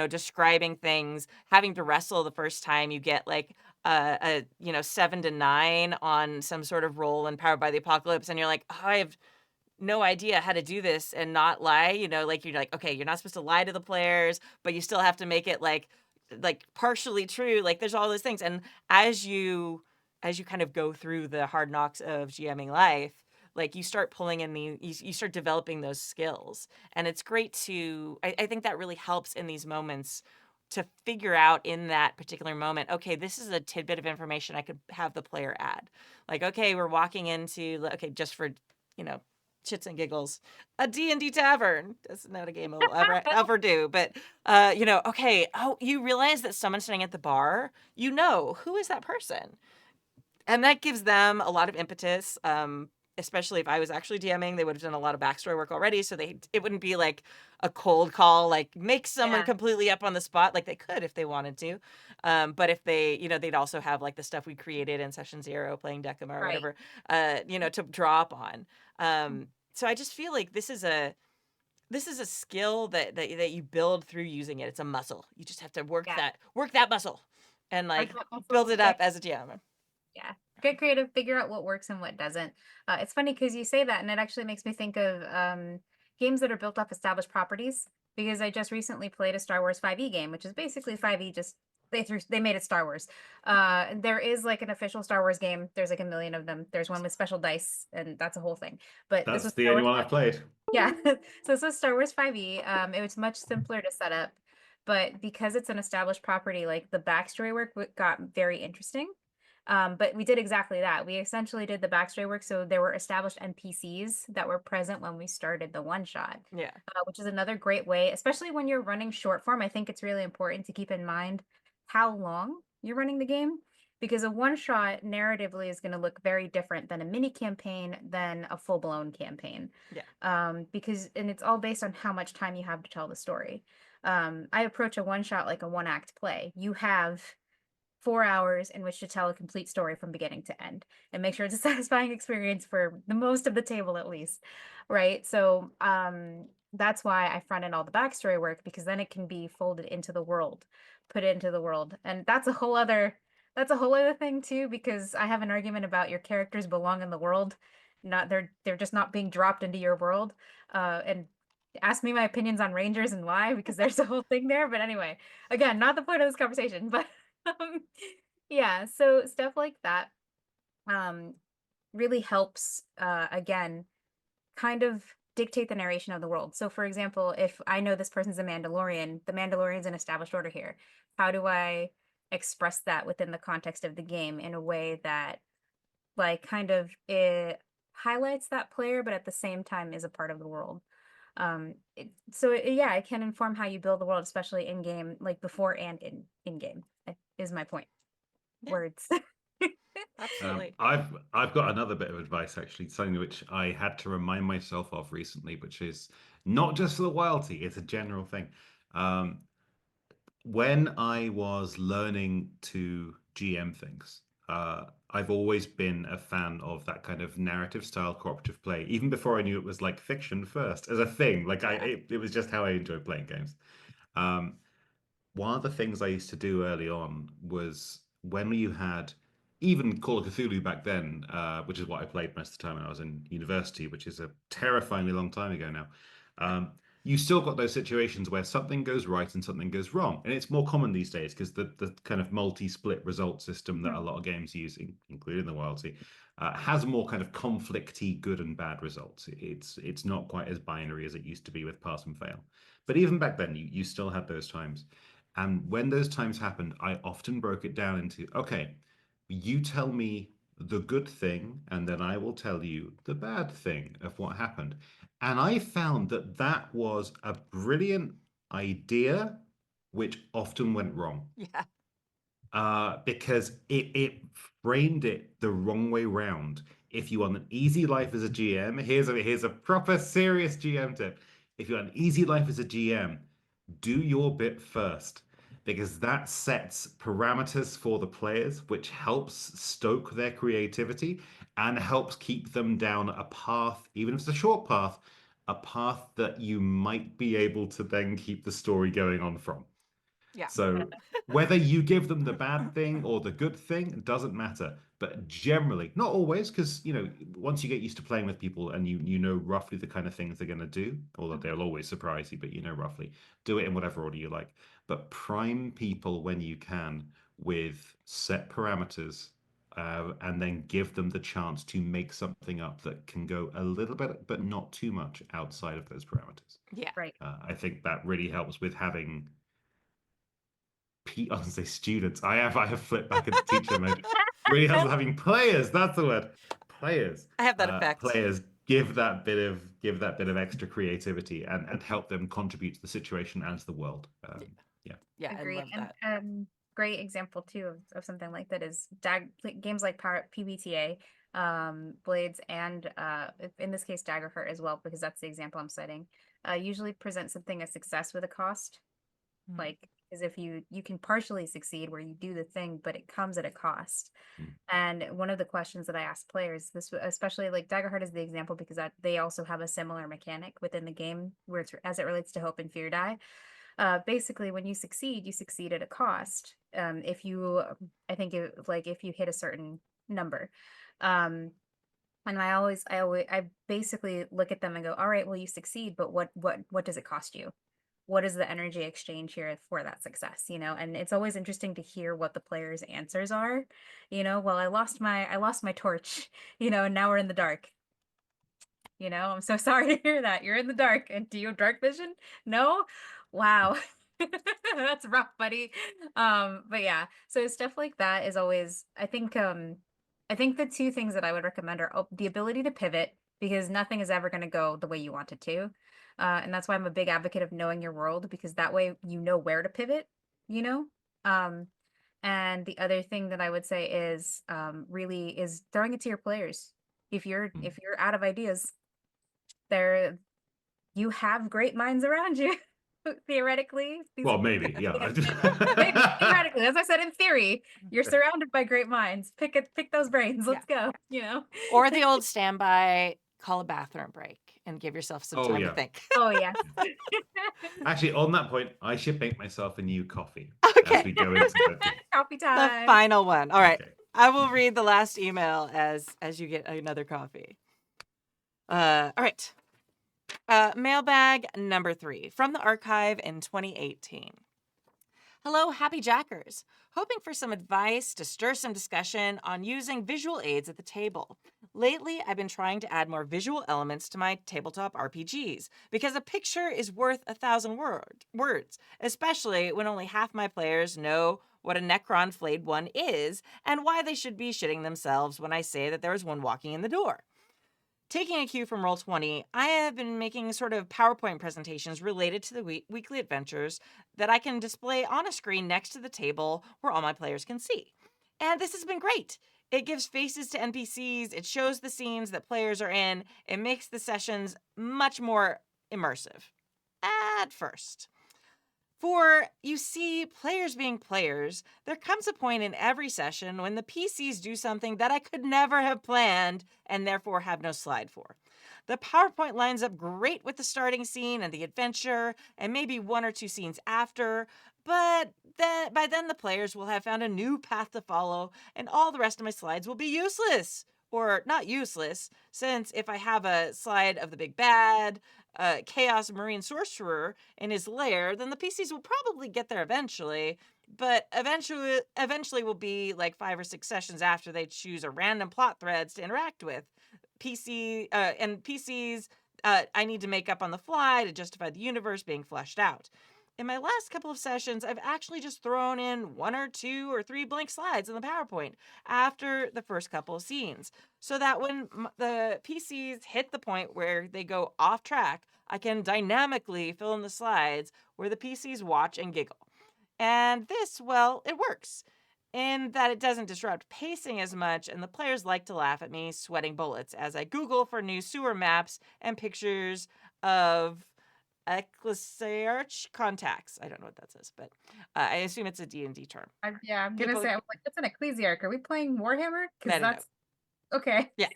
describing things, having to wrestle the first time you get like a 7 to 9 on some sort of roll and Powered by the Apocalypse, and you're like, oh, I have no idea how to do this and not lie, like you're like, okay, you're not supposed to lie to the players, but you still have to make it like partially true. Like there's all those things. And as you kind of go through the hard knocks of GMing life, like you start pulling in you start developing those skills. And it's great I think that really helps in these moments to figure out in that particular moment, okay, this is a tidbit of information I could have the player add. Like, okay, we're walking into, okay, just for, you know, shits and giggles, a D&D tavern. That's not a game I will ever do, but okay, oh, you realize that someone's sitting at the bar, who is that person? And that gives them a lot of impetus. Especially if I was actually DMing, they would have done a lot of backstory work already, so it wouldn't be like a cold call, like make someone Yeah. completely up on the spot, like they could if they wanted to. But if they, they'd also have like the stuff we created in session 0, playing Decima or Right. whatever, to draw upon. So I just feel like this is a skill that you build through using it. It's a muscle. You just have to work Yeah. that muscle and like Like that muscle, build it get up as a DM. Yeah. Get creative, figure out what works and what doesn't. It's funny because you say that, and it actually makes me think of games that are built off established properties. Because I just recently played a Star Wars 5e game, which is basically 5e, just they made it Star Wars. There is like an official Star Wars game. There's like a million of them. There's one with special dice, and that's a whole thing. But this That's was the Star only Wars one I've played. yeah. So this was Star Wars 5e. It was much simpler to set up, but because it's an established property, like the backstory work got very interesting. But we did exactly that. We essentially did the backstory work. So there were established NPCs that were present when we started the one shot, Yeah. which is another great way, especially when you're running short form. I think it's really important to keep in mind how long you're running the game, because a one shot narratively is going to look very different than a mini campaign than a full blown campaign. Yeah. Because and it's all based on how much time you have to tell the story. I approach a one shot like a one act play. You have 4 hours in which to tell a complete story from beginning to end and make sure it's a satisfying experience for the most of the table at least, right? So that's why I front end all the backstory work, because then it can be folded into the world, put into the world. And that's a whole other thing too, because I have an argument about your characters belong in the world, not they're just not being dropped into your world. And ask me my opinions on rangers and why, because there's a whole thing there. But anyway, again, not the point of this conversation, but um, yeah, so stuff like that um, really helps, again, kind of dictate the narration of the world. So, for example, if I know this person's a Mandalorian, the Mandalorian's an established order here. How do I express that within the context of the game in a way that, like, kind of it highlights that player, but at the same time is a part of the world? Yeah, it can inform how you build the world, especially in game, like before and in game, is my point. Yeah. Words. Absolutely. I've got another bit of advice actually, something which I had to remind myself of recently, which is not just for the loyalty, it's a general thing. Um, when I was learning to GM things, I've always been a fan of that kind of narrative style cooperative play, even before I knew it was like fiction first as a thing. Like Yeah. it was just how I enjoyed playing games. Um, one of the things I used to do early on was when you had even Call of Cthulhu back then, which is what I played most of the time when I was in university, which is a terrifyingly long time ago now. You still got those situations where something goes right and something goes wrong, and it's more common these days because the kind of multi-split result system that a lot of games use, including the Wild Sea, has more kind of conflicty good and bad results. It's not quite as binary as it used to be with pass and fail. But even back then, you still had those times. And when those times happened, I often broke it down into, okay, you tell me the good thing, and then I will tell you the bad thing of what happened. And I found that that was a brilliant idea, which often went wrong. Yeah. Because it framed it the wrong way round. If you want an easy life as a GM, here's a proper serious GM tip. If you want an easy life as a GM, do your bit first, because that sets parameters for the players, which helps stoke their creativity and helps keep them down a path, even if it's a short path, a path that you might be able to then keep the story going on from. Yeah. So whether you give them the bad thing or the good thing doesn't matter. But generally, not always, because once you get used to playing with people and you know roughly the kind of things they're going to do, although they'll always surprise you, but you know roughly, do it in whatever order you like. But prime people when you can with set parameters, and then give them the chance to make something up that can go a little bit, but not too much outside of those parameters. Yeah. Right. I think that really helps with having I was say students. I have flipped back into teacher mode. Really helps with having players. That's the word. Players. I have that effect. Players give that bit of extra creativity and help them contribute to the situation and to the world. Yeah. Yeah, I Agreed. love that. And great example too of something like that is games like PBTA, Blades, and in this case Daggerheart as well, because that's the example I'm citing. Usually present something as success with a cost. Mhm. Like, as if you can partially succeed where you do the thing, but it comes at a cost. Mm. And one of the questions that I ask players, this especially like Daggerheart is the example because that they also have a similar mechanic within the game where it's as it relates to hope and fear die. Basically, when you succeed at a cost. If you, I think, if you hit a certain number, um, and I basically look at them and go, all right, well, you succeed, but what does it cost you? What is the energy exchange here for that success? And it's always interesting to hear what the players' answers are. Well, I lost my torch, and now we're in the dark. I'm so sorry to hear that. You're in the dark. And do you have dark vision? No? Wow. That's rough, buddy. But yeah, so stuff like that is always, I think the two things that I would recommend are the ability to pivot, because nothing is ever going to go the way you want it to. And that's why I'm a big advocate of knowing your world, because that way you know where to pivot, you know? Um, and the other thing that I would say is really is throwing it to your players. Mm. If you're out of ideas, there you have great minds around you. Theoretically, these Well, maybe, yeah. maybe theoretically, as I said, in theory, you're surrounded by great minds. Pick those brains. Yeah. Let's go. You know. Or the old standby, call a bathroom break and give yourself some Oh, time to yeah. think. Oh yes. Actually, on that point, I should make myself a new coffee Okay. as we go into the thing. Coffee The time. final one. All right. Okay. I will read the last email as you get another coffee. All right. Mailbag number 3 from the archive in 2018. Hello, happy jackers. Hoping for some advice to stir some discussion on using visual aids at the table. Lately, I've been trying to add more visual elements to my tabletop RPGs because a picture is worth 1,000 words, especially when only half my players know what a Necron flayed one is and why they should be shitting themselves when I say that there is one walking in the door. Taking a cue from Roll20, I have been making sort of PowerPoint presentations related to the weekly adventures that I can display on a screen next to the table where all my players can see. And this has been great. It gives faces to NPCs, it shows the scenes that players are in, it makes the sessions much more immersive. At first. For, you see, players being players, there comes a point in every session when the PCs do something that I could never have planned and therefore have no slide for. The PowerPoint lines up great with the starting scene and the adventure, and maybe 1 or 2 scenes after, but by then the players will have found a new path to follow, and all the rest of my slides will be useless. Or not useless, since if I have a slide of the big bad, Chaos Marine Sorcerer in his lair, then the PCs will probably get there eventually, but eventually will be like 5 or 6 sessions after they choose a random plot threads to interact with. PCs, I need to make up on the fly to justify the universe being fleshed out. In my last couple of sessions, I've actually just thrown in 1 or 2 or 3 blank slides in the PowerPoint after the first couple of scenes, so that when the PCs hit the point where they go off track, I can dynamically fill in the slides where the PCs watch and giggle. And this, well, it works in that it doesn't disrupt pacing as much, and the players like to laugh at me sweating bullets as I Google for new sewer maps and pictures of Ecclesiarch contacts. I don't know what that says, but I assume it's a D&D term. I'm gonna People- say, I'm like, what's an ecclesiarch? Are we playing Warhammer? I Because don't know. that's okay. Yeah.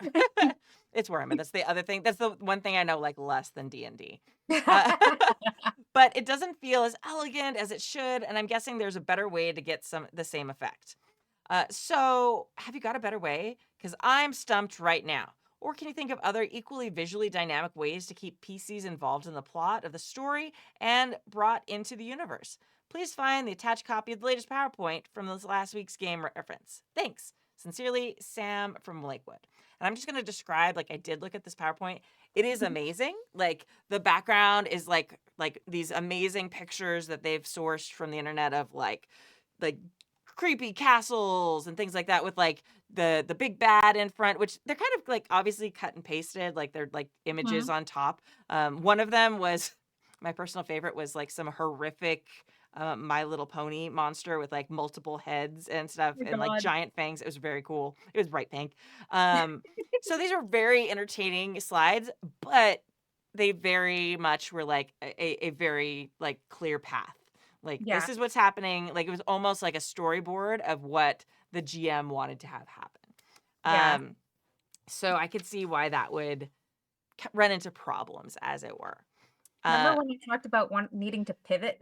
It's Warhammer. That's the other thing. That's the one thing I know like less than D&D. But it doesn't feel as elegant as it should, and I'm guessing there's a better way to get the same effect. So have you got a better way? Because I'm stumped right now. Or can you think of other equally visually dynamic ways to keep PCs involved in the plot of the story and brought into the universe? Please find the attached copy of the latest PowerPoint from this last week's game reference. Thanks. Sincerely, Sam from Lakewood. And I'm just going to describe, like, I did look at this PowerPoint. It is amazing. Like, the background is like these amazing pictures that they've sourced from the internet of like creepy castles and things like that, with like the big bad in front, which they're kind of like obviously cut and pasted, like they're like images on top. One of them was, my personal favorite was like some horrific My Little Pony monster with like multiple heads and stuff Oh, and like God. giant fangs. It was very cool. It was bright pink. So these are very entertaining slides, but they very much were like a very like clear path. Like, Yeah. this is what's happening. Like, it was almost like a storyboard of what the GM wanted to have happen. Yeah. So I could see why that would run into problems, as it were. Remember when you talked about needing to pivot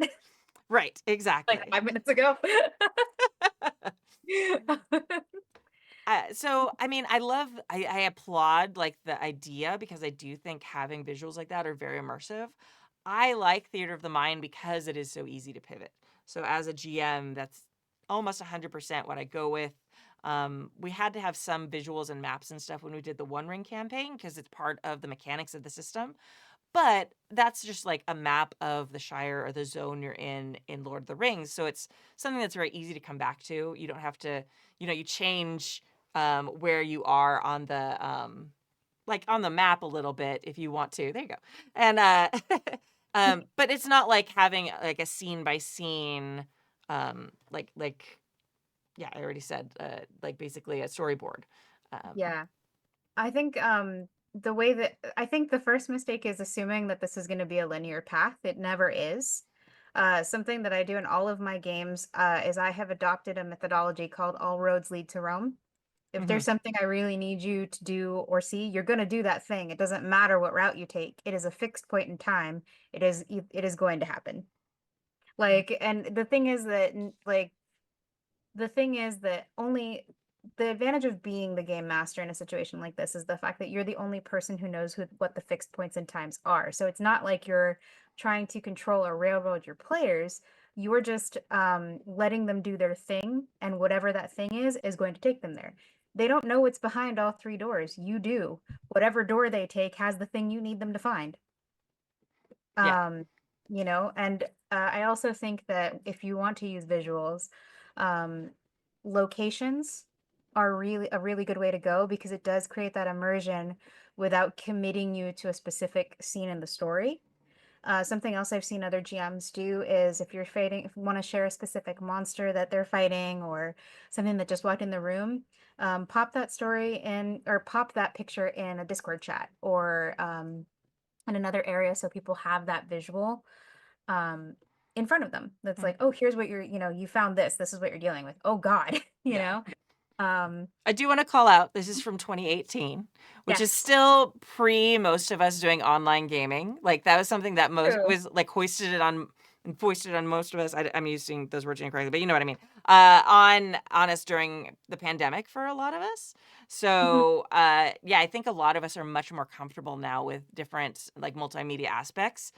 Right, exactly. like 5 minutes ago? So, I mean, I applaud like the idea, because I do think having visuals like that are very immersive. I like Theater of the Mind because it is so easy to pivot. So as a GM, that's almost 100% what I go with. We had to have some visuals and maps and stuff when we did the One Ring campaign because it's part of the mechanics of the system. But that's just like a map of the Shire or the zone you're in Lord of the Rings. So it's something that's very easy to come back to. You don't have to, you change where you are on the like on the map a little bit if you want to. There you go. And but it's not like having like a scene by scene like yeah, I already said like basically a storyboard. Yeah. I think I think the first mistake is assuming that this is going to be a linear path. It never is. Something that I do in all of my games is I have adopted a methodology called all roads lead to Rome. If there's something I really need you to do or see, you're going to do that thing. It doesn't matter what route you take. It is a fixed point in time. It is going to happen. Like, and the thing is that only the advantage of being the game master in a situation like this is the fact that you're the only person who knows what the fixed points and times are. So it's not like you're trying to control or railroad your players. You're just letting them do their thing, and whatever that thing is going to take them there. They don't know what's behind all three doors. You do. Whatever door they take has the thing you need them to find. Yeah. And I also think that if you want to use visuals, locations are really a really good way to go because it does create that immersion without committing you to a specific scene in the story. Something else I've seen other GMs do is if you want to share a specific monster that they're fighting or something that just walked in the room, pop that story in or pop that picture in a Discord chat or in another area so people have that visual in front of them. That's like, oh, here's what you found this is what you're dealing with. Oh God, you Yeah. know. I do want to call out, this is from 2018, which is Yes. still pre most of us doing online gaming. Like that was something that most True. was like foisted on most of us. I'm using those words incorrectly, but you know what I mean. On us during the pandemic for a lot of us. So yeah, I think a lot of us are much more comfortable now with different like multimedia aspects.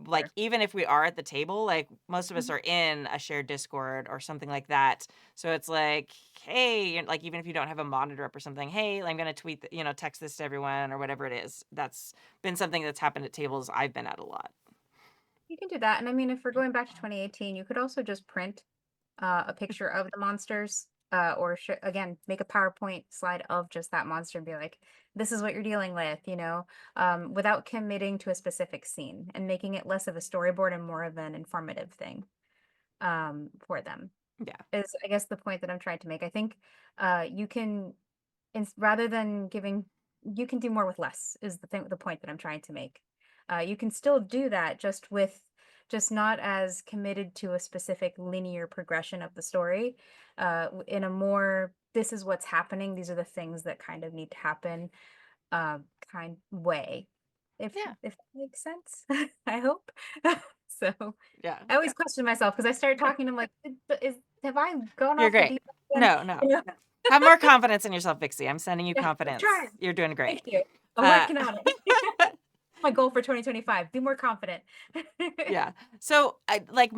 Like Sure. even if we are at the table, like most of us are in a shared Discord or something like that. So it's like, hey, like even if you don't have a monitor up or something, hey, I'm gonna tweet, text this to everyone or whatever it is. That's been something that's happened at tables I've been at a lot. You can do that. And I mean, if we're going back to 2018, you could also just print a picture of the monsters or again, make a PowerPoint slide of just that monster and be like, this is what you're dealing with, without committing to a specific scene and making it less of a storyboard and more of an informative thing for them. Yeah. Is I guess the point that I'm trying to make. I think you can, rather than giving, you can do more with less is the point that I'm trying to make. You can still do that just not as committed to a specific linear progression of the story, in a more, this is what's happening, these are the things that kind of need to happen kind way. If Yeah. if that makes sense, I hope. So Yeah. I always question myself because I started talking. I'm like, have I gone You're off the great. deep end? No. You know? Have more confidence in yourself, Vixie. I'm sending you Yeah, I'm confidence. trying. You're doing great. Thank you. I'm Uh, working on it. My goal for 2025: be more confident. Yeah. So I like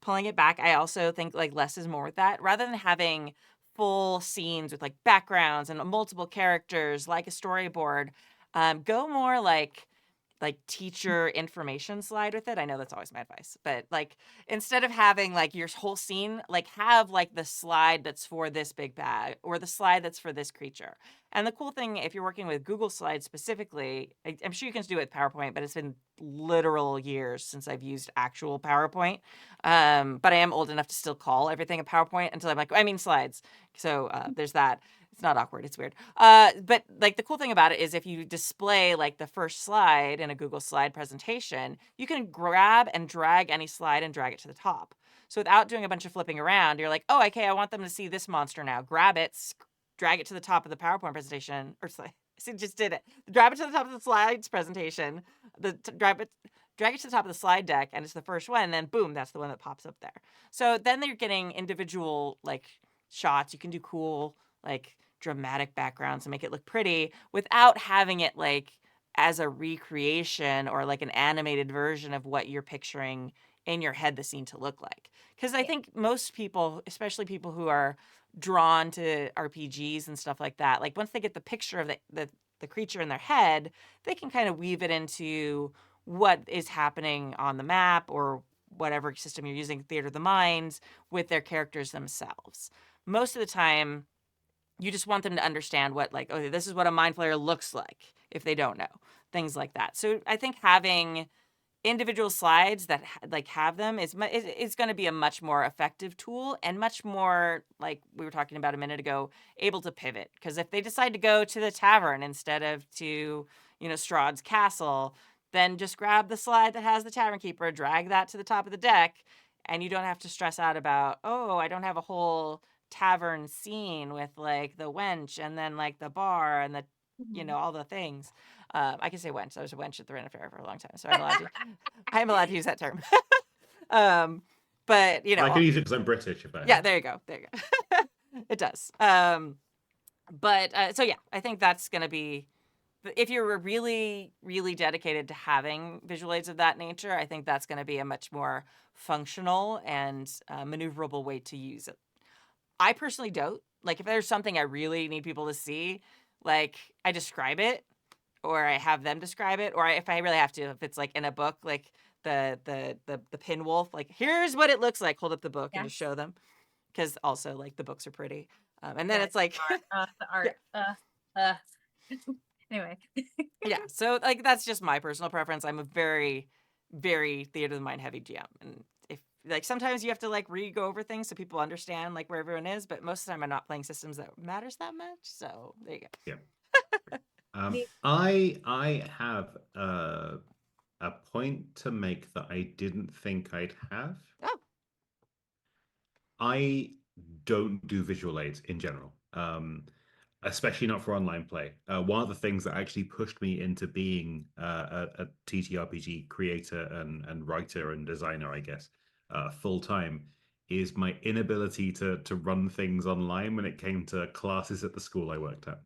pulling it back. I also think like less is more with that rather than having full scenes with like backgrounds and multiple characters like a storyboard. Go more like teacher information slide with it. I know that's always my advice, but like instead of having like your whole scene, like have like the slide that's for this big bag or the slide that's for this creature. And the cool thing, if you're working with Google Slides specifically, I'm sure you can do it with PowerPoint, but it's been literal years since I've used actual PowerPoint. But I am old enough to still call everything a PowerPoint until I'm like, I mean slides. So there's that. It's not awkward. It's weird. But like the cool thing about it is if you display like the first slide in a Google slide presentation, you can grab and drag any slide and drag it to the top. So without doing a bunch of flipping around, you're like, oh, okay, I want them to see this monster now. Grab it, drag it to the top of the PowerPoint presentation, or slide. See, just did it. Grab it to the top of the slides presentation. Drag it to the top of the slide deck, and it's the first one. And then boom, that's the one that pops up there. So then you're getting individual like shots. You can do cool like dramatic backgrounds and make it look pretty without having it like as a recreation or like an animated version of what you're picturing in your head the scene to look like. Because I think most people, especially people who are drawn to RPGs and stuff like that, like once they get the picture of the creature in their head, they can kind of weave it into what is happening on the map or whatever system you're using, theater of the mind, with their characters themselves. Most of the time, you just want them to understand what, like, okay, this is what a mind flayer looks like if they don't know, things like that. So I think having individual slides that like have them is going to be a much more effective tool, and much more, like we were talking about a minute ago, able to pivot. Because if they decide to go to the tavern instead of to, Strahd's castle, then just grab the slide that has the tavern keeper, drag that to the top of the deck, and you don't have to stress out about, oh, I don't have a whole tavern scene with like the wench and then like the bar and the all the things. I can say wench. I was a wench at the Ren Fair for a long time, so I'm allowed to use that term. But I can use it because I'm British. If I yeah, there you go. It does. But so yeah, I think that's going to be, if you're really, really dedicated to having visual aids of that nature, I think that's going to be a much more functional and maneuverable way to use it. I personally don't. Like, if there's something I really need people to see, like, I describe it, or I have them describe it, or if I really have to, if it's like in a book, like the pin wolf, like, here's what it looks like. Hold up the book and just show them, because also like the books are pretty, and then it's like the art. Yeah. Anyway. Yeah, so like that's just my personal preference. I'm a very, very theater of the mind heavy GM, and if like sometimes you have to like go over things so people understand like where everyone is, but most of the time I'm not playing systems that matters that much. So there you go. Yeah. I have a point to make that I didn't think I'd have. Oh, I don't do visual aids in general, especially not for online play. One of the things that actually pushed me into being a TTRPG creator and writer and designer, I guess, full time, is my inability to run things online when it came to classes at the school I worked at.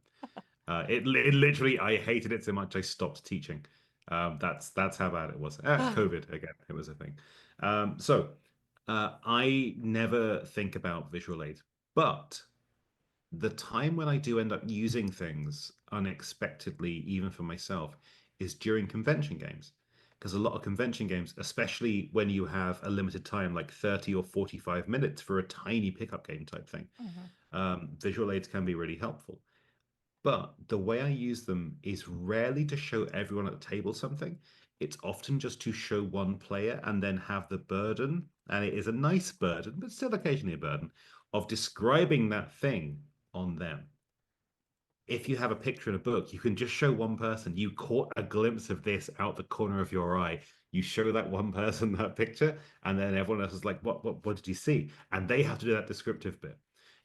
It literally, I hated it so much I stopped teaching. That's how bad it was. COVID again, it was a thing. I never think about visual aids, but the time when I do end up using things unexpectedly, even for myself, is during convention games. Because a lot of convention games, especially when you have a limited time, like 30 or 45 minutes for a tiny pickup game type thing, visual aids can be really helpful. But the way I use them is rarely to show everyone at the table something. It's often just to show one player and then have the burden, and it is a nice burden, but still occasionally a burden, of describing that thing on them. If you have a picture in a book, you can just show one person. You caught a glimpse of this out the corner of your eye. You show that one person that picture, and then everyone else is like, what did you see? And they have to do that descriptive bit.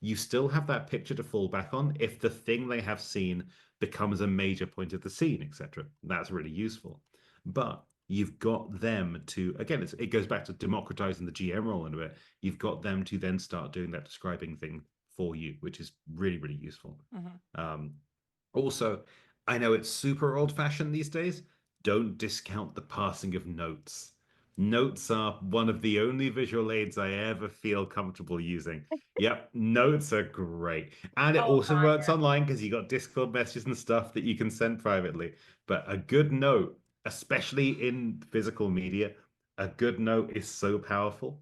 You still have that picture to fall back on if the thing they have seen becomes a major point of the scene, etc. That's really useful. But you've got them to, again, it goes back to democratizing the GM role in a bit. You've got them to then start doing that describing thing for you, which is really, really useful. Also, I know it's super old fashioned these days. Don't discount the passing of notes. Notes are one of the only visual aids I ever feel comfortable using. Yep, notes are great. And it also works online because you got Discord messages and stuff that you can send privately. But a good note, especially in physical media, a good note is so powerful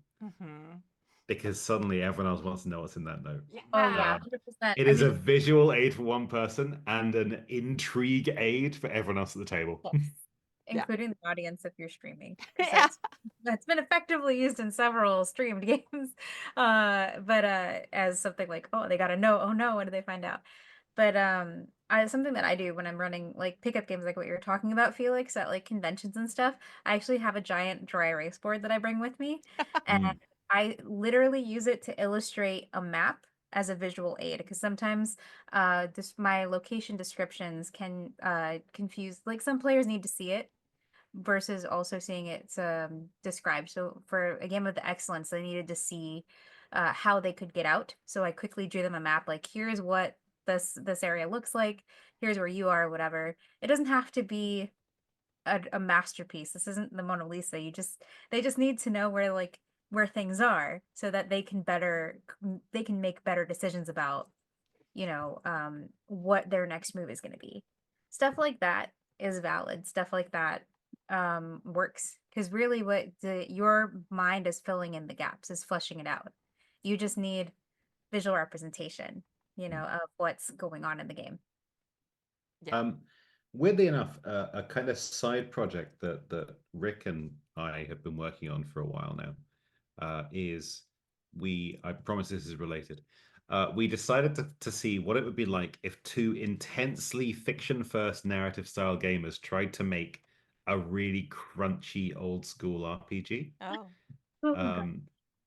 because suddenly everyone else wants to know what's in that note. Oh yeah, 100%. It is a visual aid for one person and an intrigue aid for everyone else at the table. Including the audience if you're streaming. Yeah. That's been effectively used in several streamed games. But as something like, oh, they gotta know, oh no, what did they find out? But something that I do when I'm running like pickup games like what you were talking about, Felix, at like conventions and stuff, I actually have a giant dry erase board that I bring with me. And I literally use it to illustrate a map as a visual aid, because sometimes my location descriptions can confuse, like some players need to see it versus also seeing it described. So for a game of the excellence, they needed to see how they could get out. So I quickly drew them a map, like here's what this area looks like, here's where you are, whatever. It doesn't have to be a masterpiece. This isn't the Mona Lisa. They just need to know where things are so that they can make better decisions about what their next move is going to be. stuff like that is valid. Stuff like that works, because really what your mind is filling in the gaps, is fleshing it out. You just need visual representation, of what's going on in the game. Yeah. Weirdly enough, a kind of side project that Rick and I have been working on for a while now is I promise this is related. We decided to see what it would be like if two intensely fiction-first narrative-style gamers tried to make a really crunchy old school RPG. Oh. Oh my God.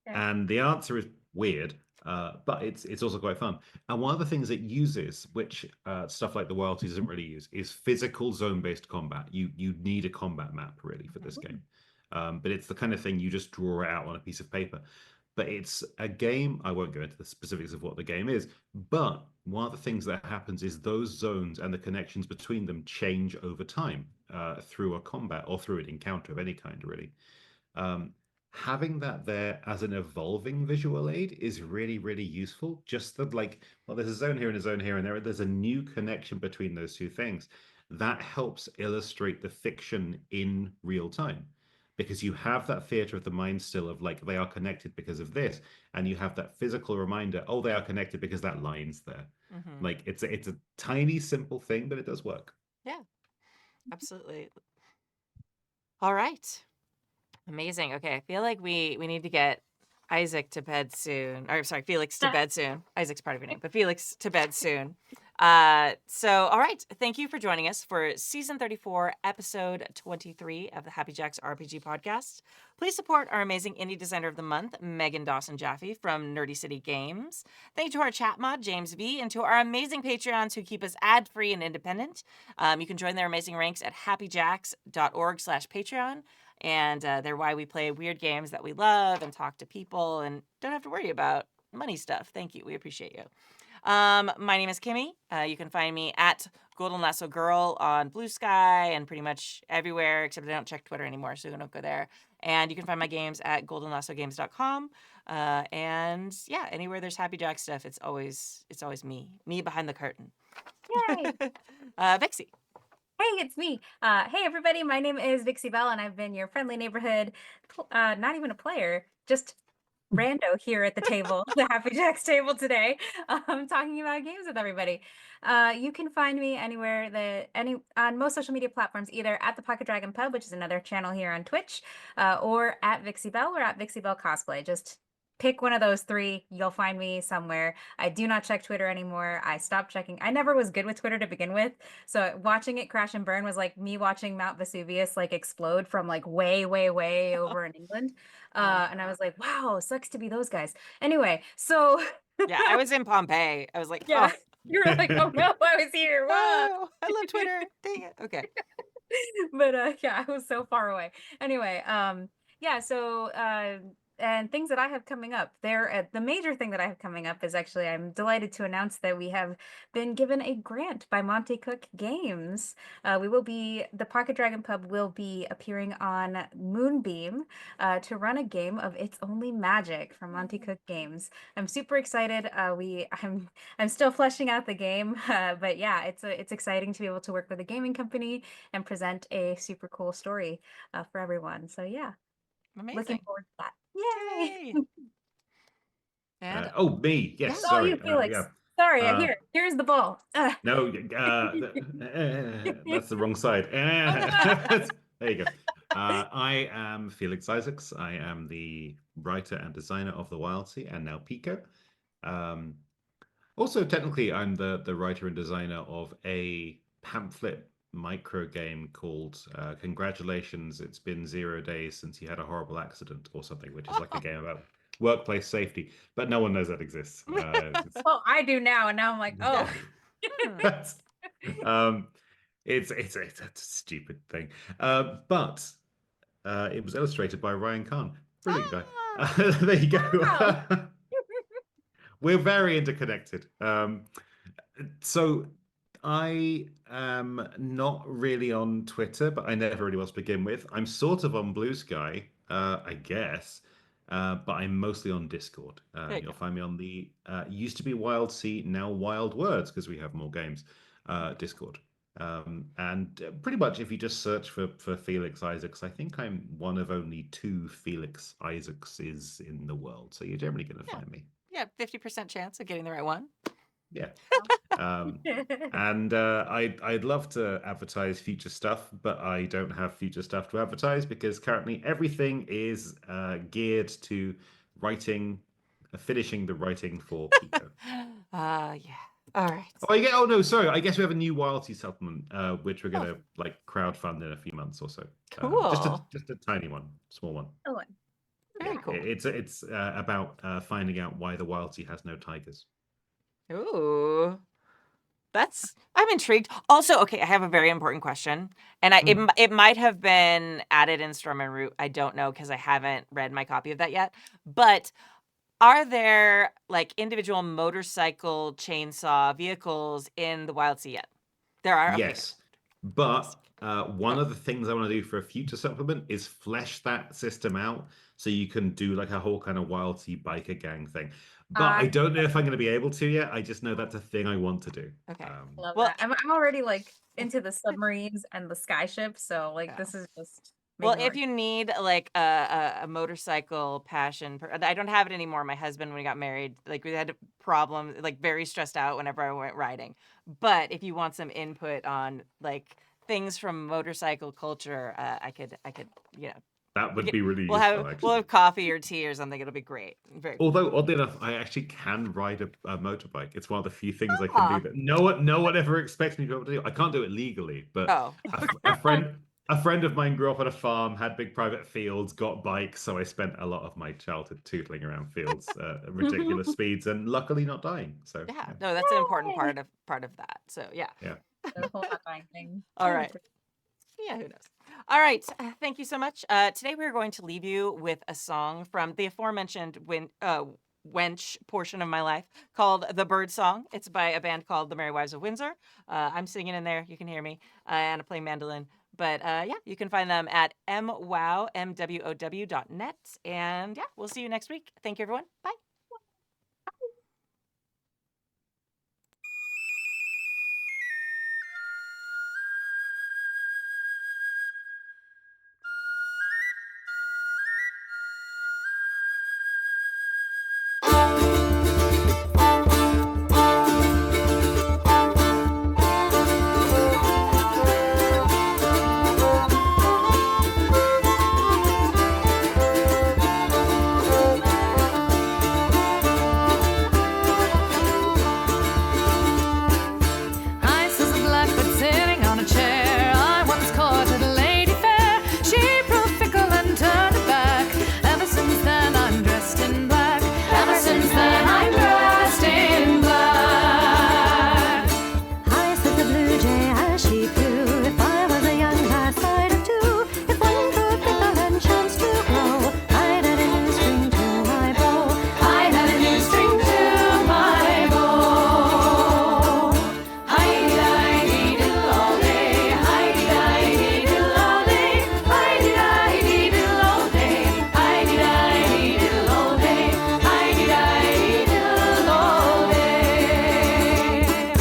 Okay. And the answer is weird, but it's also quite fun. And one of the things it uses, which stuff like the Royalty doesn't really use, is physical zone-based combat. You need a combat map really for this game, but it's the kind of thing you just draw out on a piece of paper. But it's a game. I won't go into the specifics of what the game is, but one of the things that happens is those zones and the connections between them change over time through a combat or through an encounter of any kind, really. Um, Having that there as an evolving visual aid is really, really useful. Just that, like, well, there's a zone here and a zone here, and there's a new connection between those two things. That helps illustrate the fiction in real time because you have that theater of the mind still of like they are connected because of this, and you have that physical reminder, oh, they are connected because that line's there. Mm-hmm. Like it's a tiny, simple thing, but it does work. Yeah. Absolutely. All right. Amazing. Okay, I feel like we need to get Isaac to bed soon. Or sorry, Felix to bed soon. Isaac's part of your name, but Felix to bed soon. So all right, thank you for joining us for season 34, episode 23 of the Happy Jacks RPG podcast. Please support our amazing indie designer of the month, Megan Dawson Jaffe from Nerdy City Games. Thank you to our chat mod, James V, and to our amazing Patreons who keep us ad-free and independent. You can join their amazing ranks at happyjacks.org/Patreon. And they're why we play weird games that we love and talk to people and don't have to worry about money stuff. Thank you. We appreciate you. My name is Kimmy. You can find me at Golden Lasso Girl on Blue Sky and pretty much everywhere, except I don't check Twitter anymore, so don't go there. And you can find my games at goldenlassogames.com. And yeah, anywhere there's Happy Jack stuff, it's always me behind the curtain. Yay! Vixie. Hey, it's me. Hey, everybody. My name is Vixie Bell, and I've been your friendly neighborhood, not even a player, just rando here at the table, the Happy Jacks table today, talking about games with everybody. You can find me anywhere on most social media platforms, either at the Pocket Dragon Pub, which is another channel here on Twitch, or at Vixie Bell or at Vixie Bell Cosplay. Just pick one of those three. You'll find me somewhere. I do not check Twitter anymore. I stopped checking. I never was good with Twitter to begin with. So watching it crash and burn was like me watching Mount Vesuvius like explode from like way, way, way over in England. And I was like, wow, sucks to be those guys. Anyway, so Yeah, I was in Pompeii. I was like, yeah, oh, you were like, oh no, I was here. Wow. no, I love Twitter. Dang it. Okay. But yeah, I was so far away. Anyway, yeah, so and things that I have coming up there, the major thing that I have coming up is actually I'm delighted to announce that we have been given a grant by Monte Cook Games. The Pocket Dragon Pub will be appearing on Moonbeam to run a game of It's Only Magic from Monte Cook Games. I'm super excited. I'm still fleshing out the game, but yeah, it's exciting to be able to work with a gaming company and present a super cool story for everyone. So yeah, looking Amazing. forward to that. Yay! Yay. And Oh, me. Yes, Oh, sorry. you, Felix. Yeah. Sorry, Uh, here's the ball. No, that's the wrong side. There you go. I am Felix Isaacs. I am the writer and designer of The Wild Sea and now Pico. Also, technically, I'm the writer and designer of a pamphlet micro game called Congratulations, It's Been 0 days since you had a horrible accident or something, which is like a game about workplace safety, but no one knows that exists. Well, I do now, and now I'm like, oh. It's a stupid thing, but it was illustrated by Ryan Kahn. Brilliant guy. There you go. Wow. We're very interconnected. So I am not really on Twitter, but I never really was to begin with. I'm sort of on Blue Sky, I guess, but I'm mostly on Discord. You'll find me on the used to be Wild Sea, now Wild Words, because we have more games. Discord. And pretty much if you just search for Felix Isaacs, I think I'm one of only 2 Felix Isaacses in the world. So you're generally going to Yeah. find me. Yeah, 50% chance of getting the right one. Yeah. And I'd love to advertise future stuff, but I don't have future stuff to advertise because currently everything is geared to writing, finishing the writing for Pico. Yeah. All right. Oh no, sorry. I guess we have a new royalty supplement, which we're Oh. gonna like crowdfund in a few months or so. Just Cool. a tiny one, small one. Oh, Very cool. It's about finding out why the royalty has no tigers. Ooh. I'm intrigued. Also, okay, I have a very important question. And it might have been added in Storm and Root. I don't know because I haven't read my copy of that yet. But are there like individual motorcycle chainsaw vehicles in the Wild Sea yet? There are? Okay. Yes, but one of the things I want to do for a future supplement is flesh that system out so you can do like a whole kind of Wild Sea biker gang thing. But I don't know if I'm going to be able to yet. I just know that's a thing I want to do. Okay. love Well- that. I'm already like into the submarines and the skyships, so like this is just. Well, making if it you need like a motorcycle passion, I don't have it anymore. My husband, when we got married, like we had problems, like very stressed out whenever I went riding. But if you want some input on like things from motorcycle culture, I could, That would be really we'll useful, have actually. coffee or tea or something. It'll be great. Very cool. Although oddly enough, I actually can ride a motorbike. It's one of the few things I can do that no one ever expects me to be able to do. I can't do it legally, but Oh, a friend of mine grew up on a farm, had big private fields, got bikes, so I spent a lot of my childhood tootling around fields at ridiculous speeds, and luckily not dying. So yeah. No, that's an important part of that. So yeah. the whole not dying thing. All right. Yeah, who knows? All right. Thank you so much. Today we're going to leave you with a song from the aforementioned wench portion of my life called The Bird Song. It's by a band called The Merry Wives of Windsor. I'm singing in there. You can hear me. And I play mandolin. But yeah, you can find them at mwow.net. And yeah, we'll see you next week. Thank you, everyone. Bye. I saw the blackbird sitting on a chair. I once caught at a lady fair. She proved fickle and turned her back. Ever since then I'm dressed in black. Ever since then I'm dressed in black. High said the blue jay as she flew. If I was a young lass, I'd have too. If one could pickle and chance to grow, I'd add a new string to my bow. I'd add a new string to my bow. Hi-di-di-di-diddle-o-day, hi-di-di-di-diddle-o-day, hi-di-di-di-diddle-o-day, hi-di-di-di-diddle-o-day, hi-di-di-di-diddle-o-day.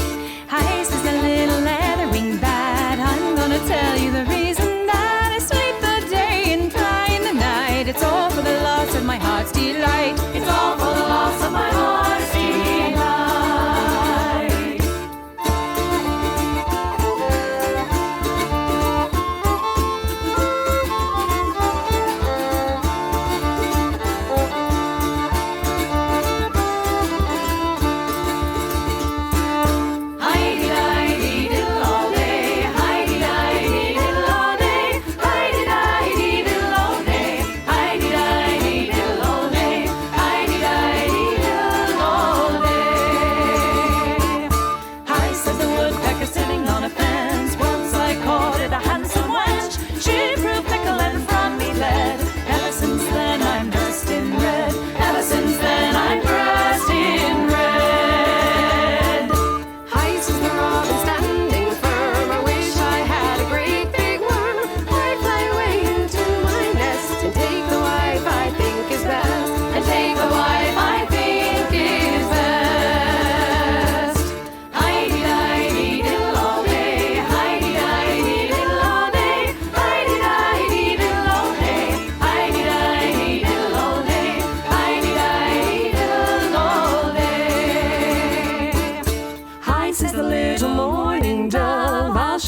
Hi, says the little leather-winged bat. I'm gonna tell you the reason that I sleep the day and fly in the night. It's all for the loss of my heart's delight. It's all for the loss of my heart's delight. Hi-di-di-di-diddle-o-day, hi-di-di-di-diddle-o-day, hi-di-di-di-diddle-o-day, hi-di-di-di-diddle-o-day, hi-di-di-di-diddle-o-day.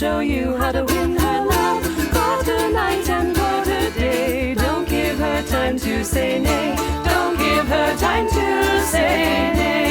show you how to win her love. Quarter night and quarter day. Don't give her time to say nay. Don't give her time to say nay.